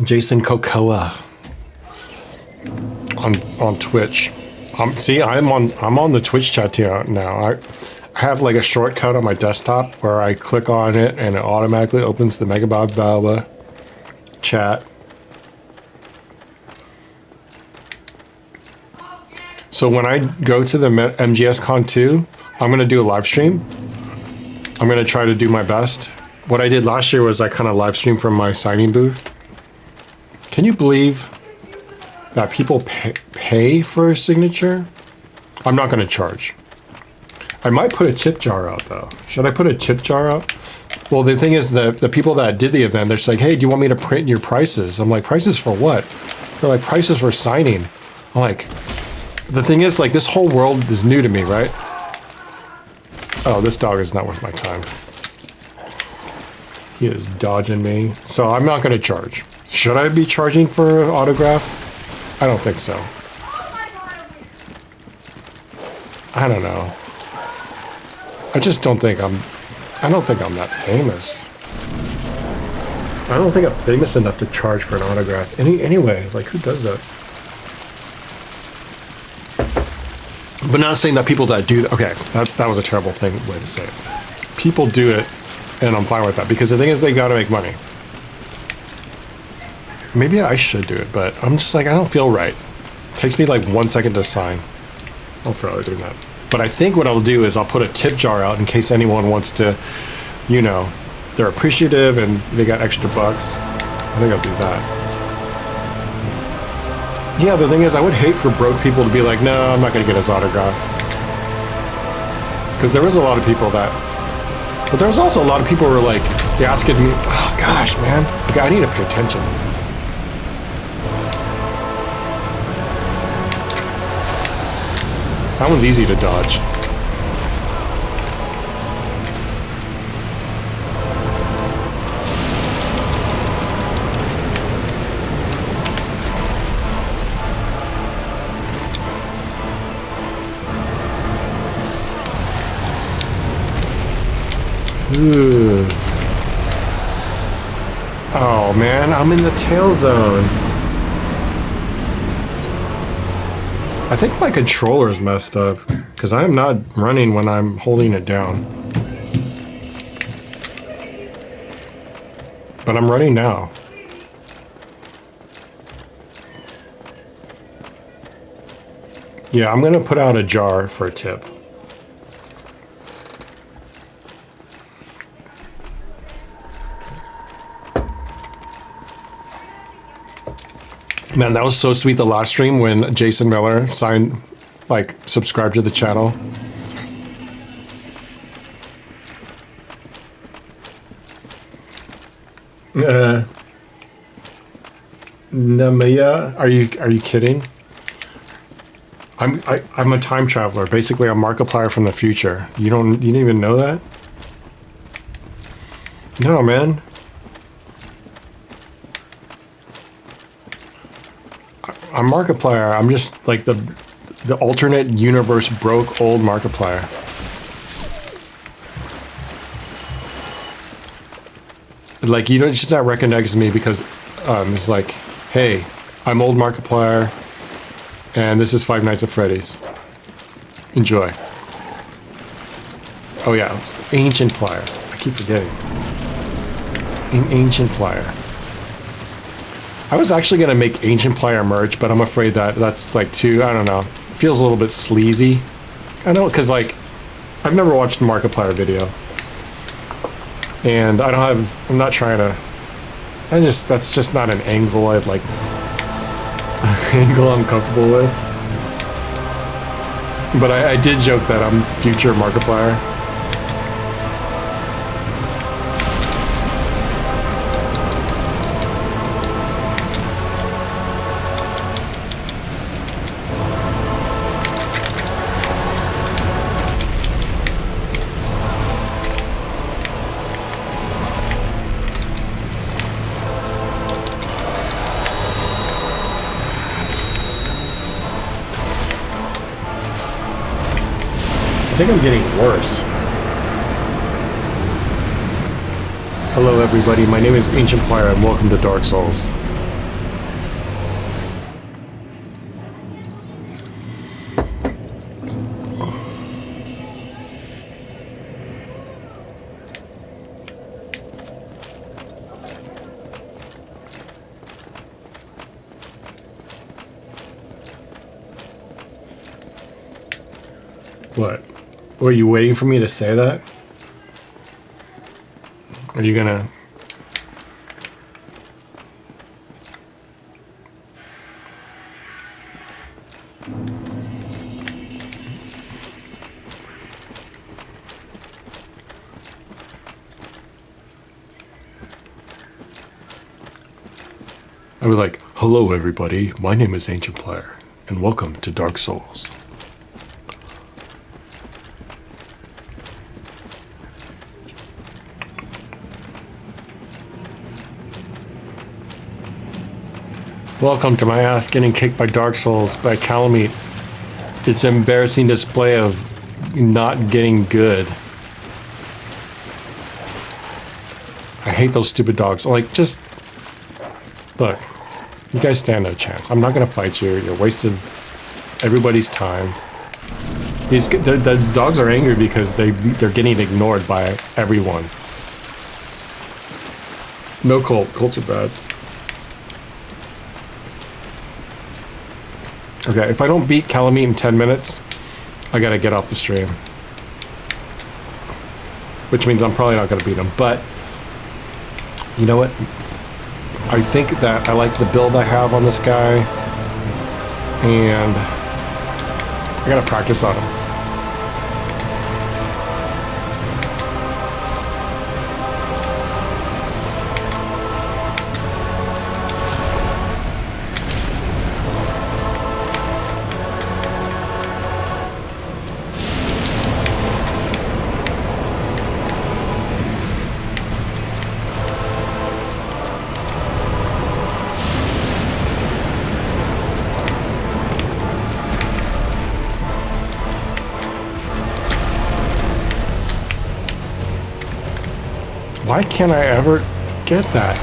Jason Cocoa on Twitch. See, I'm on the Twitch chat here now. I have like a shortcut on my desktop where I click on it and it automatically opens the Megabob chat. So when I go to the MGS Con 2, I'm gonna do a live stream. I'm gonna try to do my best. What I did last year was I kind of live streamed from my signing booth. Can you believe that people pay for a signature? I'm not going to charge. I might put a tip jar out, though. Should I put a tip jar out? Well, the thing is, the people that did the event, they're just like, hey, do you want me to print your prices? I'm like, prices for what? They're like, prices for signing. I'm like, the thing is, like, this whole world is new to me, right? Oh, this dog is not worth my time. He is dodging me. So I'm not going to charge. Should I be charging for an autograph? I don't think so. I don't know. I just don't think I don't think I'm that famous. I don't think I'm famous enough to charge for an autograph. Anyway, like who does that? But not saying that people that do that, okay, that was a terrible way to say it. People do it, and I'm fine with that, because the thing is they gotta make money. Maybe I should do it, but I'm just like, I don't feel right. It takes me like 1 second to sign. I don't feel like doing that. But I think what I'll do is I'll put a tip jar out in case anyone wants to, you know, they're appreciative and they got extra bucks. I think I'll do that. Yeah, the thing is, I would hate for broke people to be like, no, I'm not going to get his autograph. Because there was a lot of people that... But there was also a lot of people who were like, they asking me, oh gosh, man, okay, I need to pay attention. That one's easy to dodge. Ooh. Oh man, I'm in the tail zone. I think my controller's messed up because I am not running when I'm holding it down. But I'm running now. Yeah, I'm gonna put out a jar for a tip. Man, that was so sweet the last stream when Jason Miller subscribed to the channel. Namaya, are you kidding? I'm a time traveler, basically a Markiplier from the future. You didn't even know that? No, man. I'm Markiplier. I'm just like the alternate universe broke old Markiplier. Like you don't just not recognize me because it's like, hey, I'm old Markiplier, and this is Five Nights at Freddy's. Enjoy. Oh yeah, ancient plier. I keep forgetting. An ancient plier. I was actually gonna make ancient plier merch, but I'm afraid that that's like too, I don't know, feels a little bit sleazy. I know, cause like, I've never watched a Markiplier video. And I'm not trying to, that's just not an angle I'd like, angle I'm comfortable with. But I did joke that I'm future Markiplier. I think I'm getting worse. Hello everybody, my name is Ancient Plier and welcome to Dark Souls. What? Were you waiting for me to say that? Are you gonna... I was like, hello everybody, my name is Ancient Player, and welcome to Dark Souls. Welcome to my ass getting kicked by Dark Souls by Kalameet. It's an embarrassing display of not getting good. I hate those stupid dogs. Like, just... Look, you guys stand no chance. I'm not gonna fight you. You're wasting everybody's time. The dogs are angry because they're getting ignored by everyone. No cult. Cults are bad. Okay, if I don't beat Kalameet in 10 minutes, I gotta get off the stream. Which means I'm probably not gonna beat him, but... You know what? I think that I like the build I have on this guy, and I gotta practice on him. Why can't I ever get that?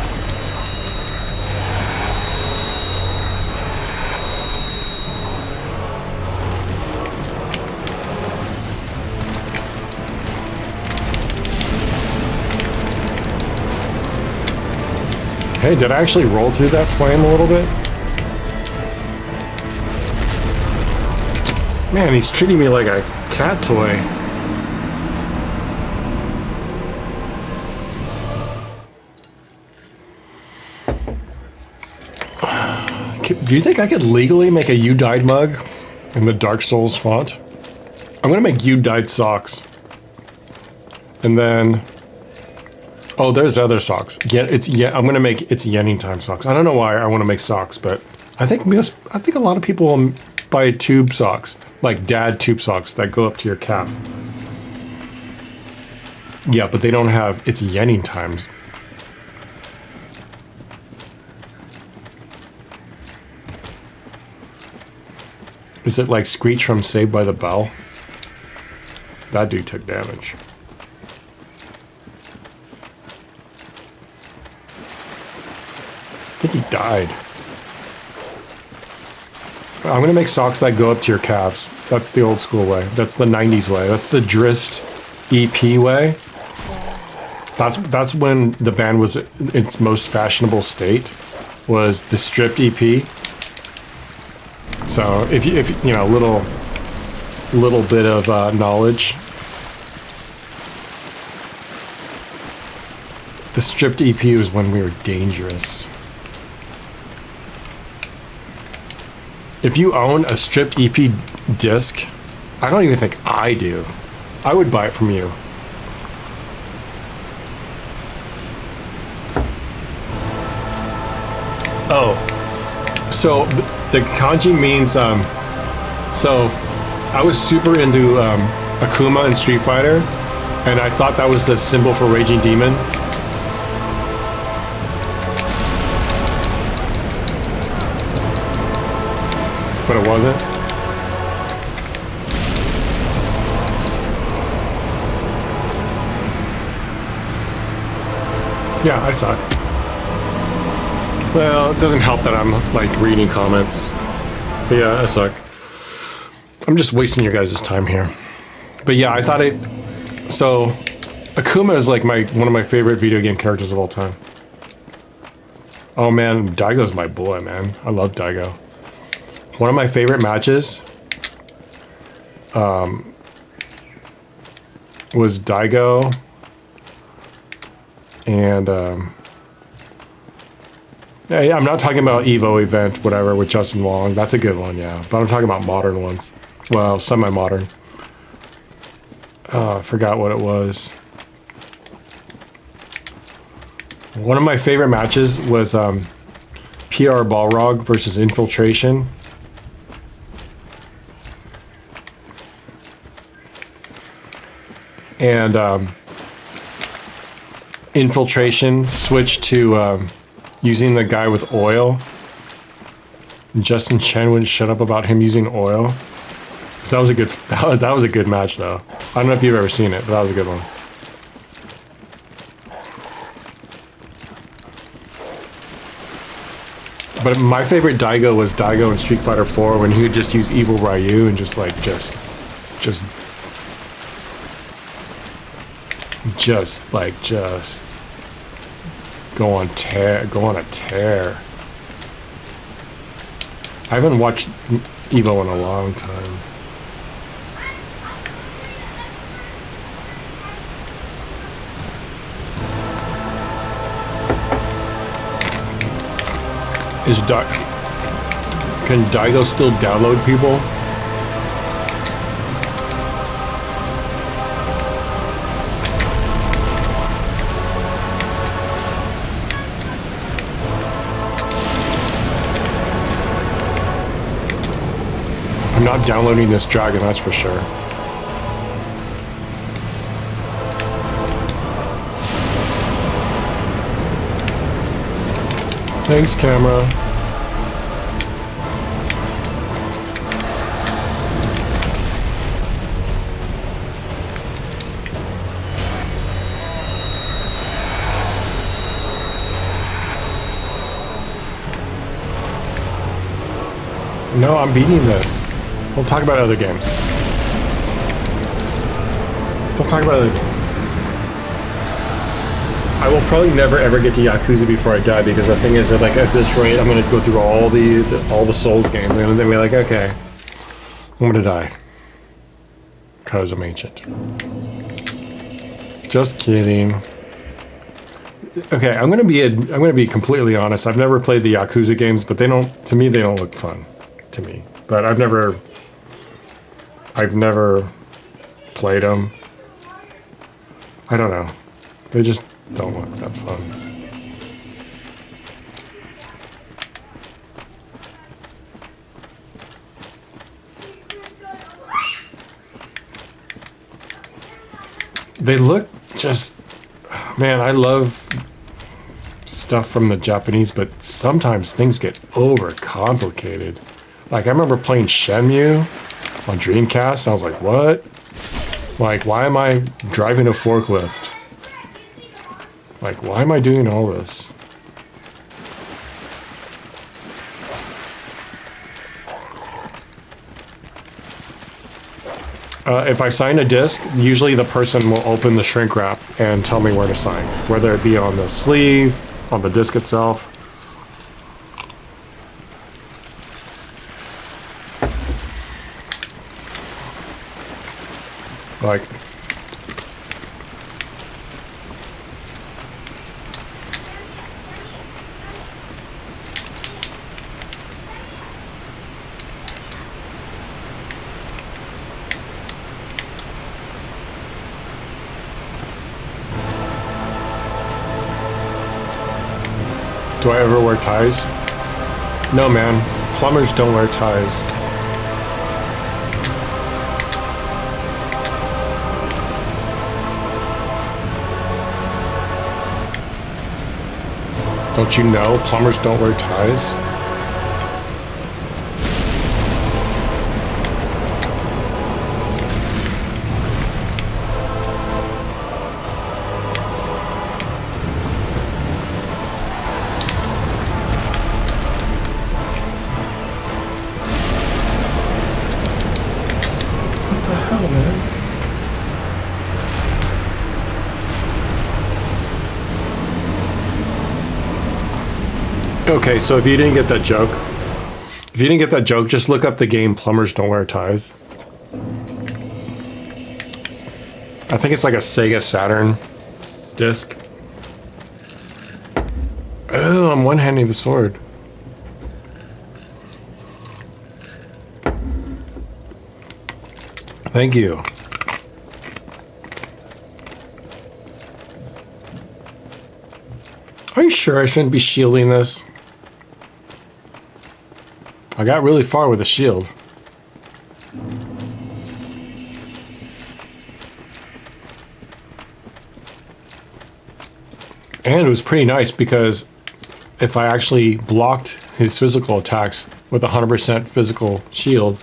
Hey, did I actually roll through that flame a little bit? Man, he's treating me like a cat toy. Do you think I could legally make a You Died mug in the Dark Souls font? I'm gonna make You Died socks. And then... Oh, there's other socks. Yeah, I'm gonna make it's Yenning time socks. I don't know why I want to make socks, but I think a lot of people buy tube socks, like dad tube socks that go up to your calf. Yeah, but they don't have it's Yenning times. Is it like Screech from Saved by the Bell? That dude took damage. I think he died. I'm gonna make socks that go up to your calves. That's the old school way. That's the 90s way. That's the Drist EP way. That's when the band was in its most fashionable state, was the stripped EP. So if you know, little bit of knowledge. The stripped EP was when we were dangerous. If you own a stripped EP disc, I don't even think I do. I would buy it from you. Oh, so the kanji means, so I was super into Akuma in Street Fighter, and I thought that was the symbol for Raging Demon. But it wasn't. Yeah, I suck. Well, it doesn't help that I'm like reading comments. But yeah, I suck. I'm just wasting your guys' time here. But yeah, I thought it. So, Akuma is like one of my favorite video game characters of all time. Oh man, Daigo's my boy, man. I love Daigo. One of my favorite matches was Daigo and yeah, I'm not talking about Evo event, whatever, with Justin Wong. That's a good one, yeah. But I'm talking about modern ones. Well, semi-modern. I forgot what it was. One of my favorite matches was PR Balrog versus Infiltration. And Infiltration switched to using the guy with oil. Justin Chen wouldn't shut up about him using oil. That was a good. That was a good match, though. I don't know if you've ever seen it, but that was a good one. But my favorite Daigo was Daigo in Street Fighter 4 when he would just use Evil Ryu and just go on a tear. I haven't watched Evo in a long time. Can Daigo still download people? I'm not downloading this dragon, that's for sure. Thanks, camera. No, I'm beating this. Don't talk about other games. Don't talk about other games. I will probably never ever get to Yakuza before I die, because the thing is that, like, at this rate, I'm gonna go through all the Souls games, and then be like, okay, I'm gonna die because I'm ancient. Just kidding. Okay, I'm gonna be completely honest. I've never played the Yakuza games, but they don't look fun to me. But I've never played them. I don't know. They just don't look that fun. They look just... Man, I love stuff from the Japanese, but sometimes things get overcomplicated. Like, I remember playing Shenmue on Dreamcast, and I was like, what? Like, why am I driving a forklift? Like, why am I doing all this? If I sign a disc, usually the person will open the shrink wrap and tell me where to sign, whether it be on the sleeve, on the disc itself. Like, do I ever wear ties? No, man. Plumbers don't wear ties. Don't you know plumbers don't wear ties? What the hell, man? Okay, so if you didn't get that joke, just look up the game Plumbers Don't Wear Ties. I think it's like a Sega Saturn disc. Oh, I'm one-handing the sword. Thank you. Are you sure I shouldn't be shielding this? I got really far with the shield. And it was pretty nice because if I actually blocked his physical attacks with 100% physical shield,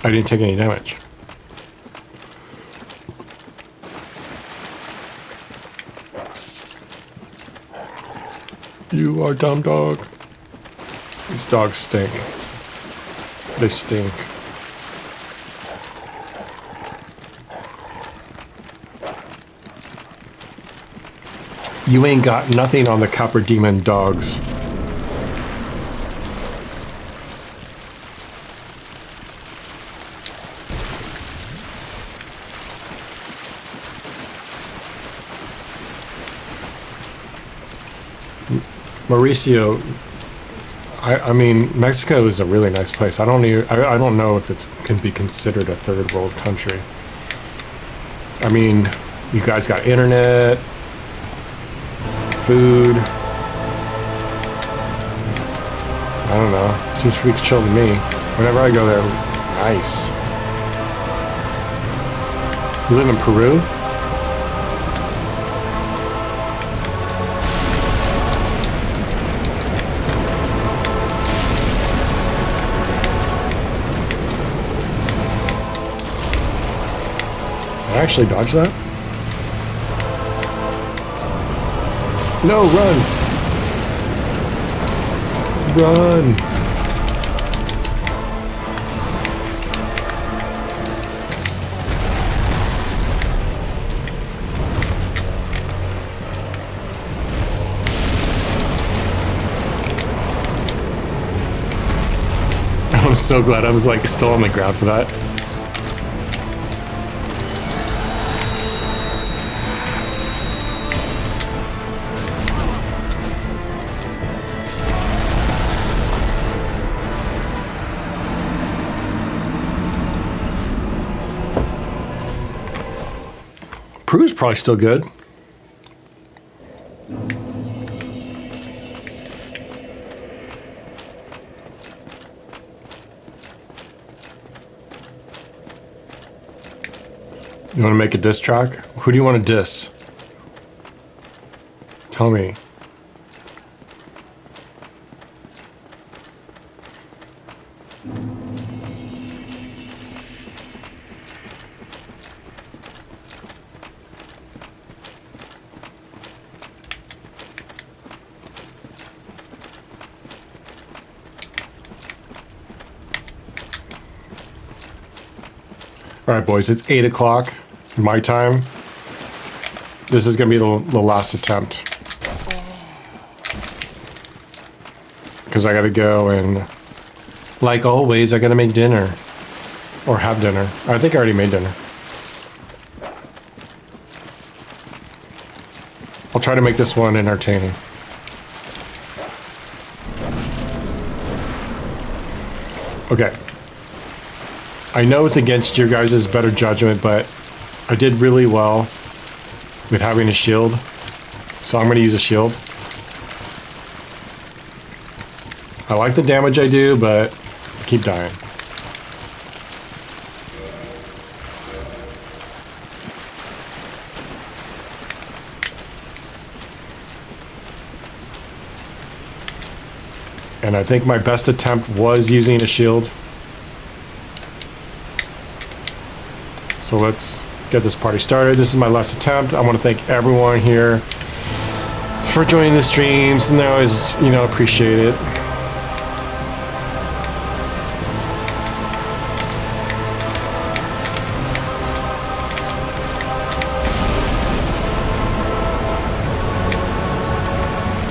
I didn't take any damage. You are dumb dog. These dogs stink. They stink. You ain't got nothing on the Copper Demon dogs. Mauricio, I mean, Mexico is a really nice place. I don't know if it can be considered a third world country. I mean, you guys got internet, food. I don't know. Seems pretty chill to me. Whenever I go there, it's nice. You live in Peru? Did I actually dodge that? No, run! Run. I'm so glad I was like still on the ground for that. Prue's probably still good. You want to make a diss track? Who do you want to diss? Tell me. All right, boys, it's 8 o'clock my time. This is going to be the last attempt. Because I got to go and, like always, I got to make dinner. Or have dinner. I think I already made dinner. I'll try to make this one entertaining. Okay. I know it's against your guys' better judgment, but I did really well with having a shield. So I'm going to use a shield. I like the damage I do, but I keep dying. And I think my best attempt was using a shield. So let's get this party started. This is my last attempt. I want to thank everyone here for joining the streams, and I always, appreciate it.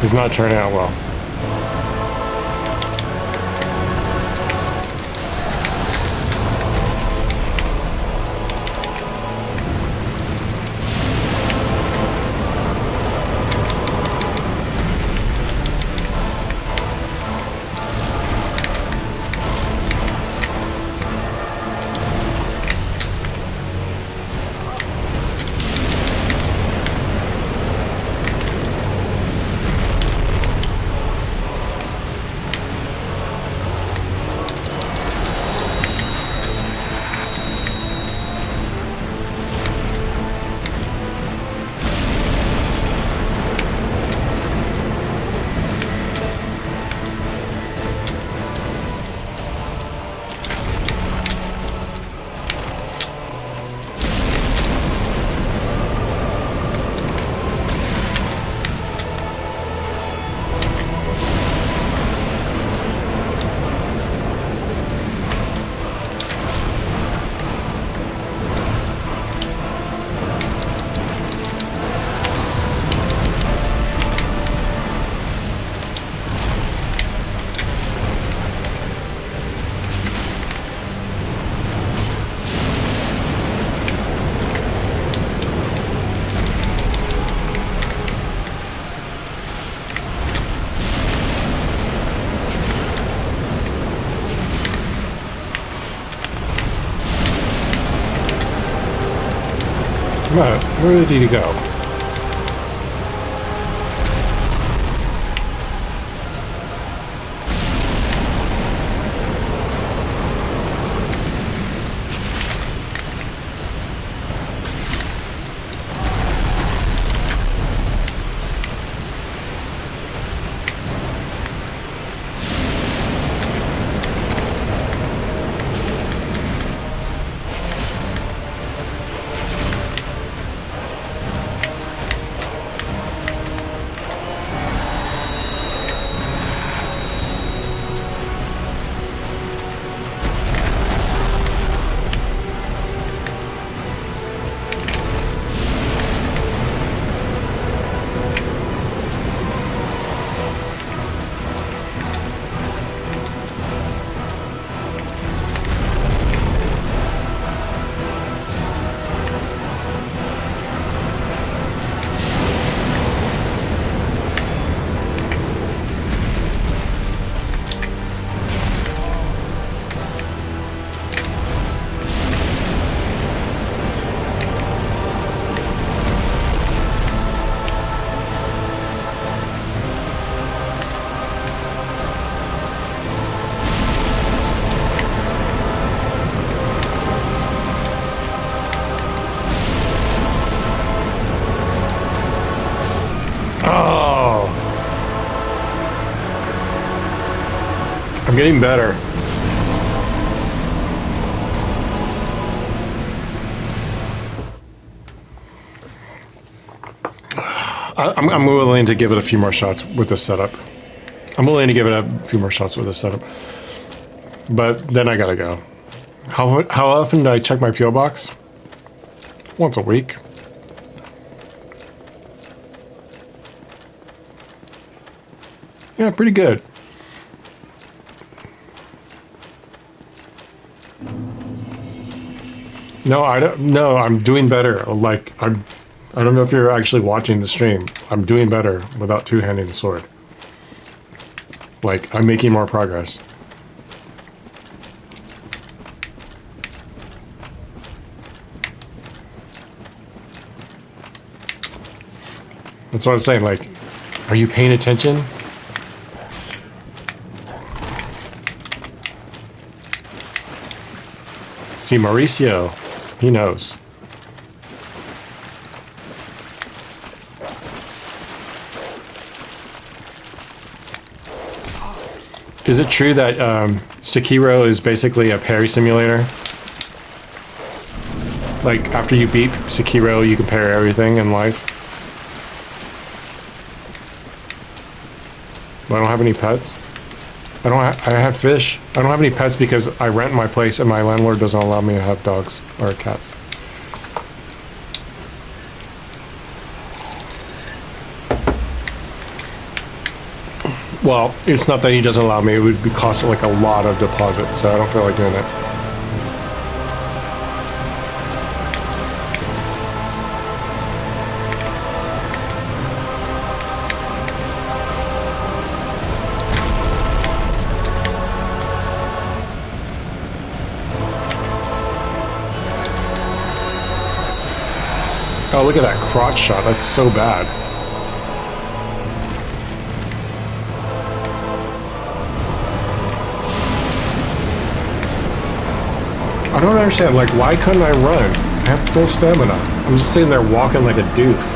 It's not turning out well. Right, we're ready to go. getting better. I'm willing to give it a few more shots with this setup. I'm willing to give it a few more shots with this setup. But then I gotta go. How often do I check my P.O. box? Once a week. Yeah, pretty good. No, I don't. No, I'm doing better. Like I don't know if you're actually watching the stream. I'm doing better without two-handing the sword. Like, I'm making more progress. That's what I'm saying. Like, are you paying attention? See, Mauricio, he knows. Is it true that Sekiro is basically a parry simulator? Like, after you beat Sekiro, you can parry everything in life? I don't have any pets. I have fish. I don't have any pets because I rent my place and my landlord doesn't allow me to have dogs or cats. Well, it's not that he doesn't allow me. It would be cost like a lot of deposit, so I don't feel like doing it. Oh, look at that crotch shot. That's so bad. I don't understand, like, why couldn't I run? I have full stamina. I'm just sitting there walking like a doof.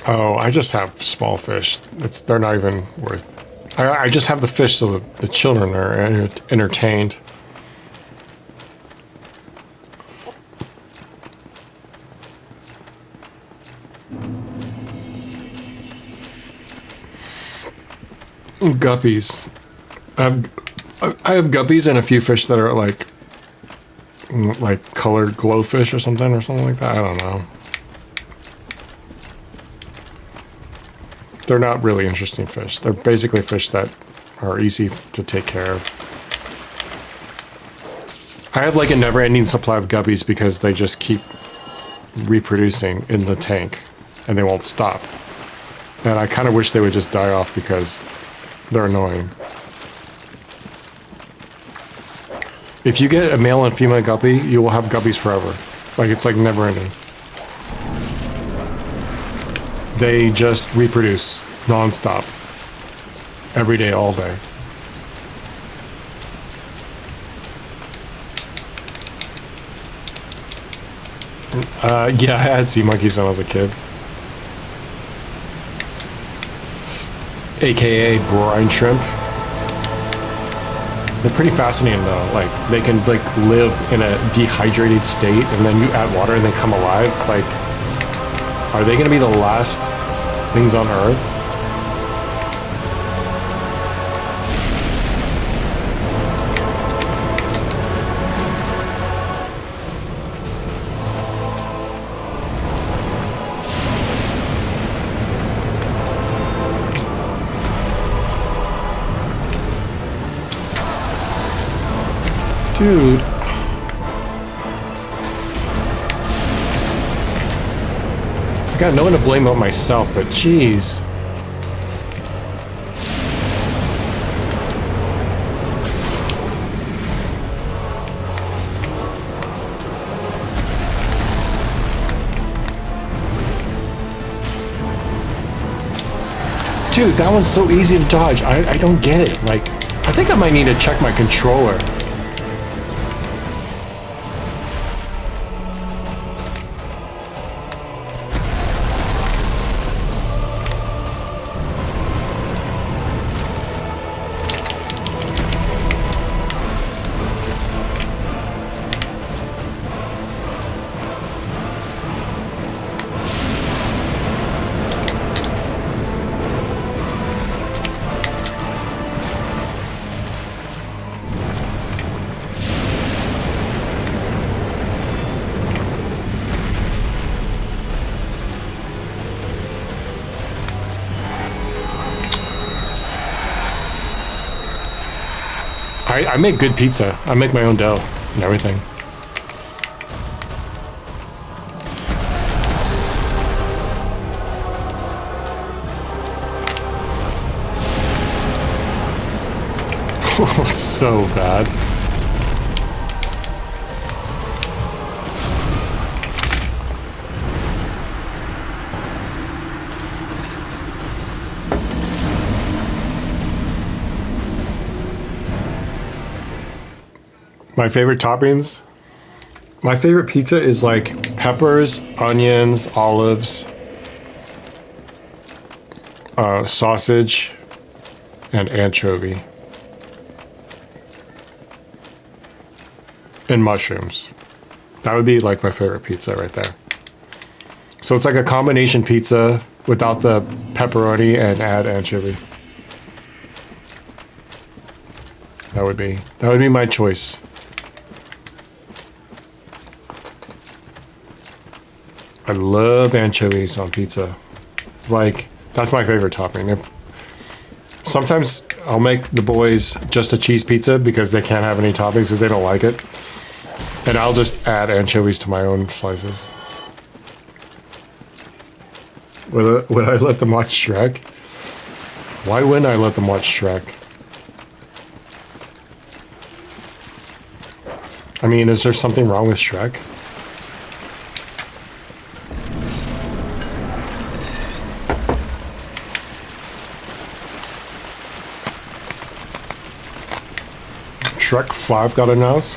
Oh, I just have small fish. They're not even worth... I just have the fish so the children are entertained. Guppies. I have guppies and a few fish that are like colored glowfish or something like that. I don't know. They're not really interesting fish. They're basically fish that are easy to take care of. I have like a never-ending supply of guppies because they just keep reproducing in the tank and they won't stop. And I kind of wish they would just die off because they're annoying. If you get a male and female guppy, you will have guppies forever. Like, it's like never ending. They just reproduce non-stop. Every day, all day. Yeah, I had sea monkeys when I was a kid. AKA brine shrimp. They're pretty fascinating though. Like, they can like live in a dehydrated state and then you add water and they come alive. Like, are they gonna be the last things on Earth? Dude. I got no one to blame but myself, but jeez. Dude, that one's so easy to dodge. I don't get it. Like, I think I might need to check my controller. I make good pizza. I make my own dough and everything. Oh, so bad. My favorite toppings? My favorite pizza is like peppers, onions, olives, sausage, and anchovy. And mushrooms. That would be like my favorite pizza right there. So it's like a combination pizza without the pepperoni and add anchovy. That would be my choice. I love anchovies on pizza. Like, that's my favorite topping. Sometimes I'll make the boys just a cheese pizza because they can't have any toppings because they don't like it. And I'll just add anchovies to my own slices. Would I let them watch Shrek? Why wouldn't I let them watch Shrek? I mean, is there something wrong with Shrek? Shrek 5 got announced.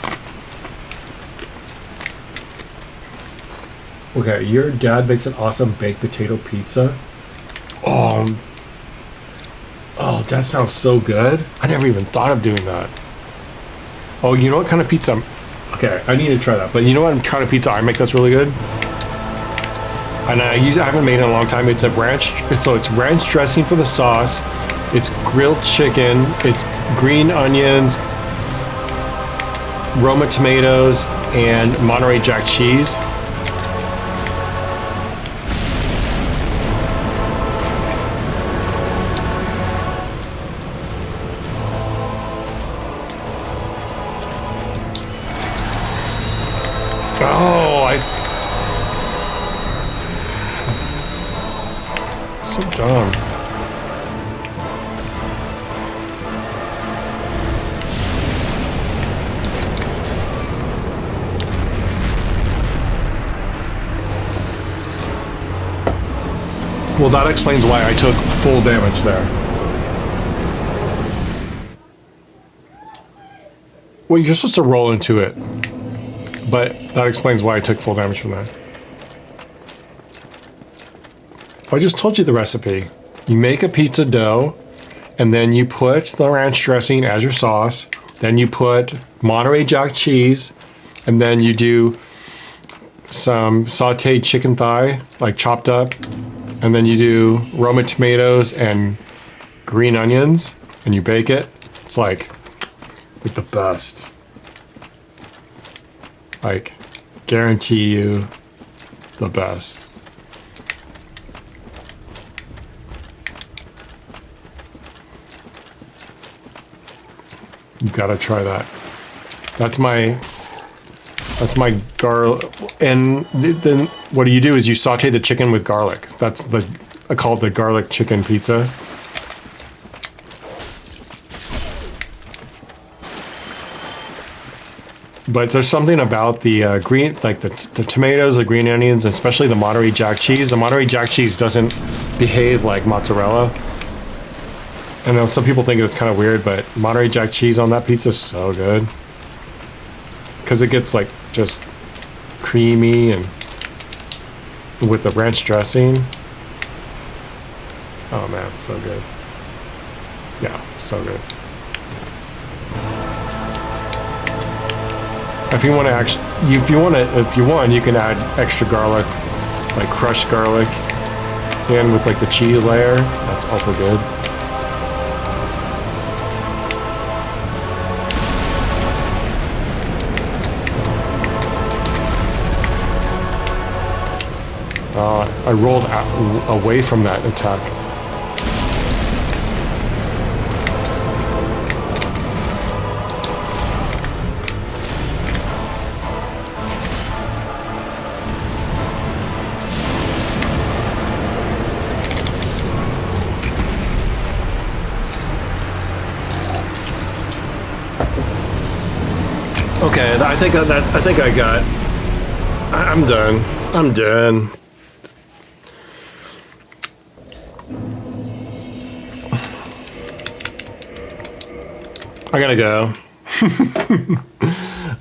Okay, your dad makes an awesome baked potato pizza. Oh, that sounds so good. I never even thought of doing that. Oh, you know what kind of pizza? Okay, I need to try that. But you know what kind of pizza I make that's really good? And I haven't made it in a long time. It's a ranch, so it's ranch dressing for the sauce. It's grilled chicken. It's green onions, Roma tomatoes, and Monterey Jack cheese. So dumb. Well, that explains why I took full damage there. Well, you're supposed to roll into it. But that explains why I took full damage from that. I just told you the recipe. You make a pizza dough, and then you put the ranch dressing as your sauce. Then you put Monterey Jack cheese, and then you do some sauteed chicken thigh, like chopped up. And then you do Roma tomatoes and green onions, and you bake it. It's like the best. Like, guarantee you the best. You gotta try that. That's my garlic. And then what do? Is you saute the chicken with garlic. That's I call it the garlic chicken pizza. But there's something about the green, like the tomatoes, the green onions, especially the Monterey Jack cheese. The Monterey Jack cheese doesn't behave like mozzarella. I know some people think it's kind of weird, but Monterey Jack cheese on that pizza is so good. Because it gets like just creamy and with the ranch dressing. Oh man, it's so good. Yeah, so good. If you want to actually, if you want, you can add extra garlic, like crushed garlic, and with like the cheese layer. That's also good. I rolled away from that attack. Okay, I think I got. I'm done. I'm done. I gotta go.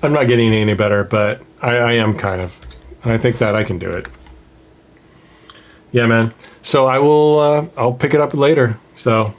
I'm not getting any better, but I am kind of. I think that I can do it. Yeah, man. So I will. I'll pick it up later. So.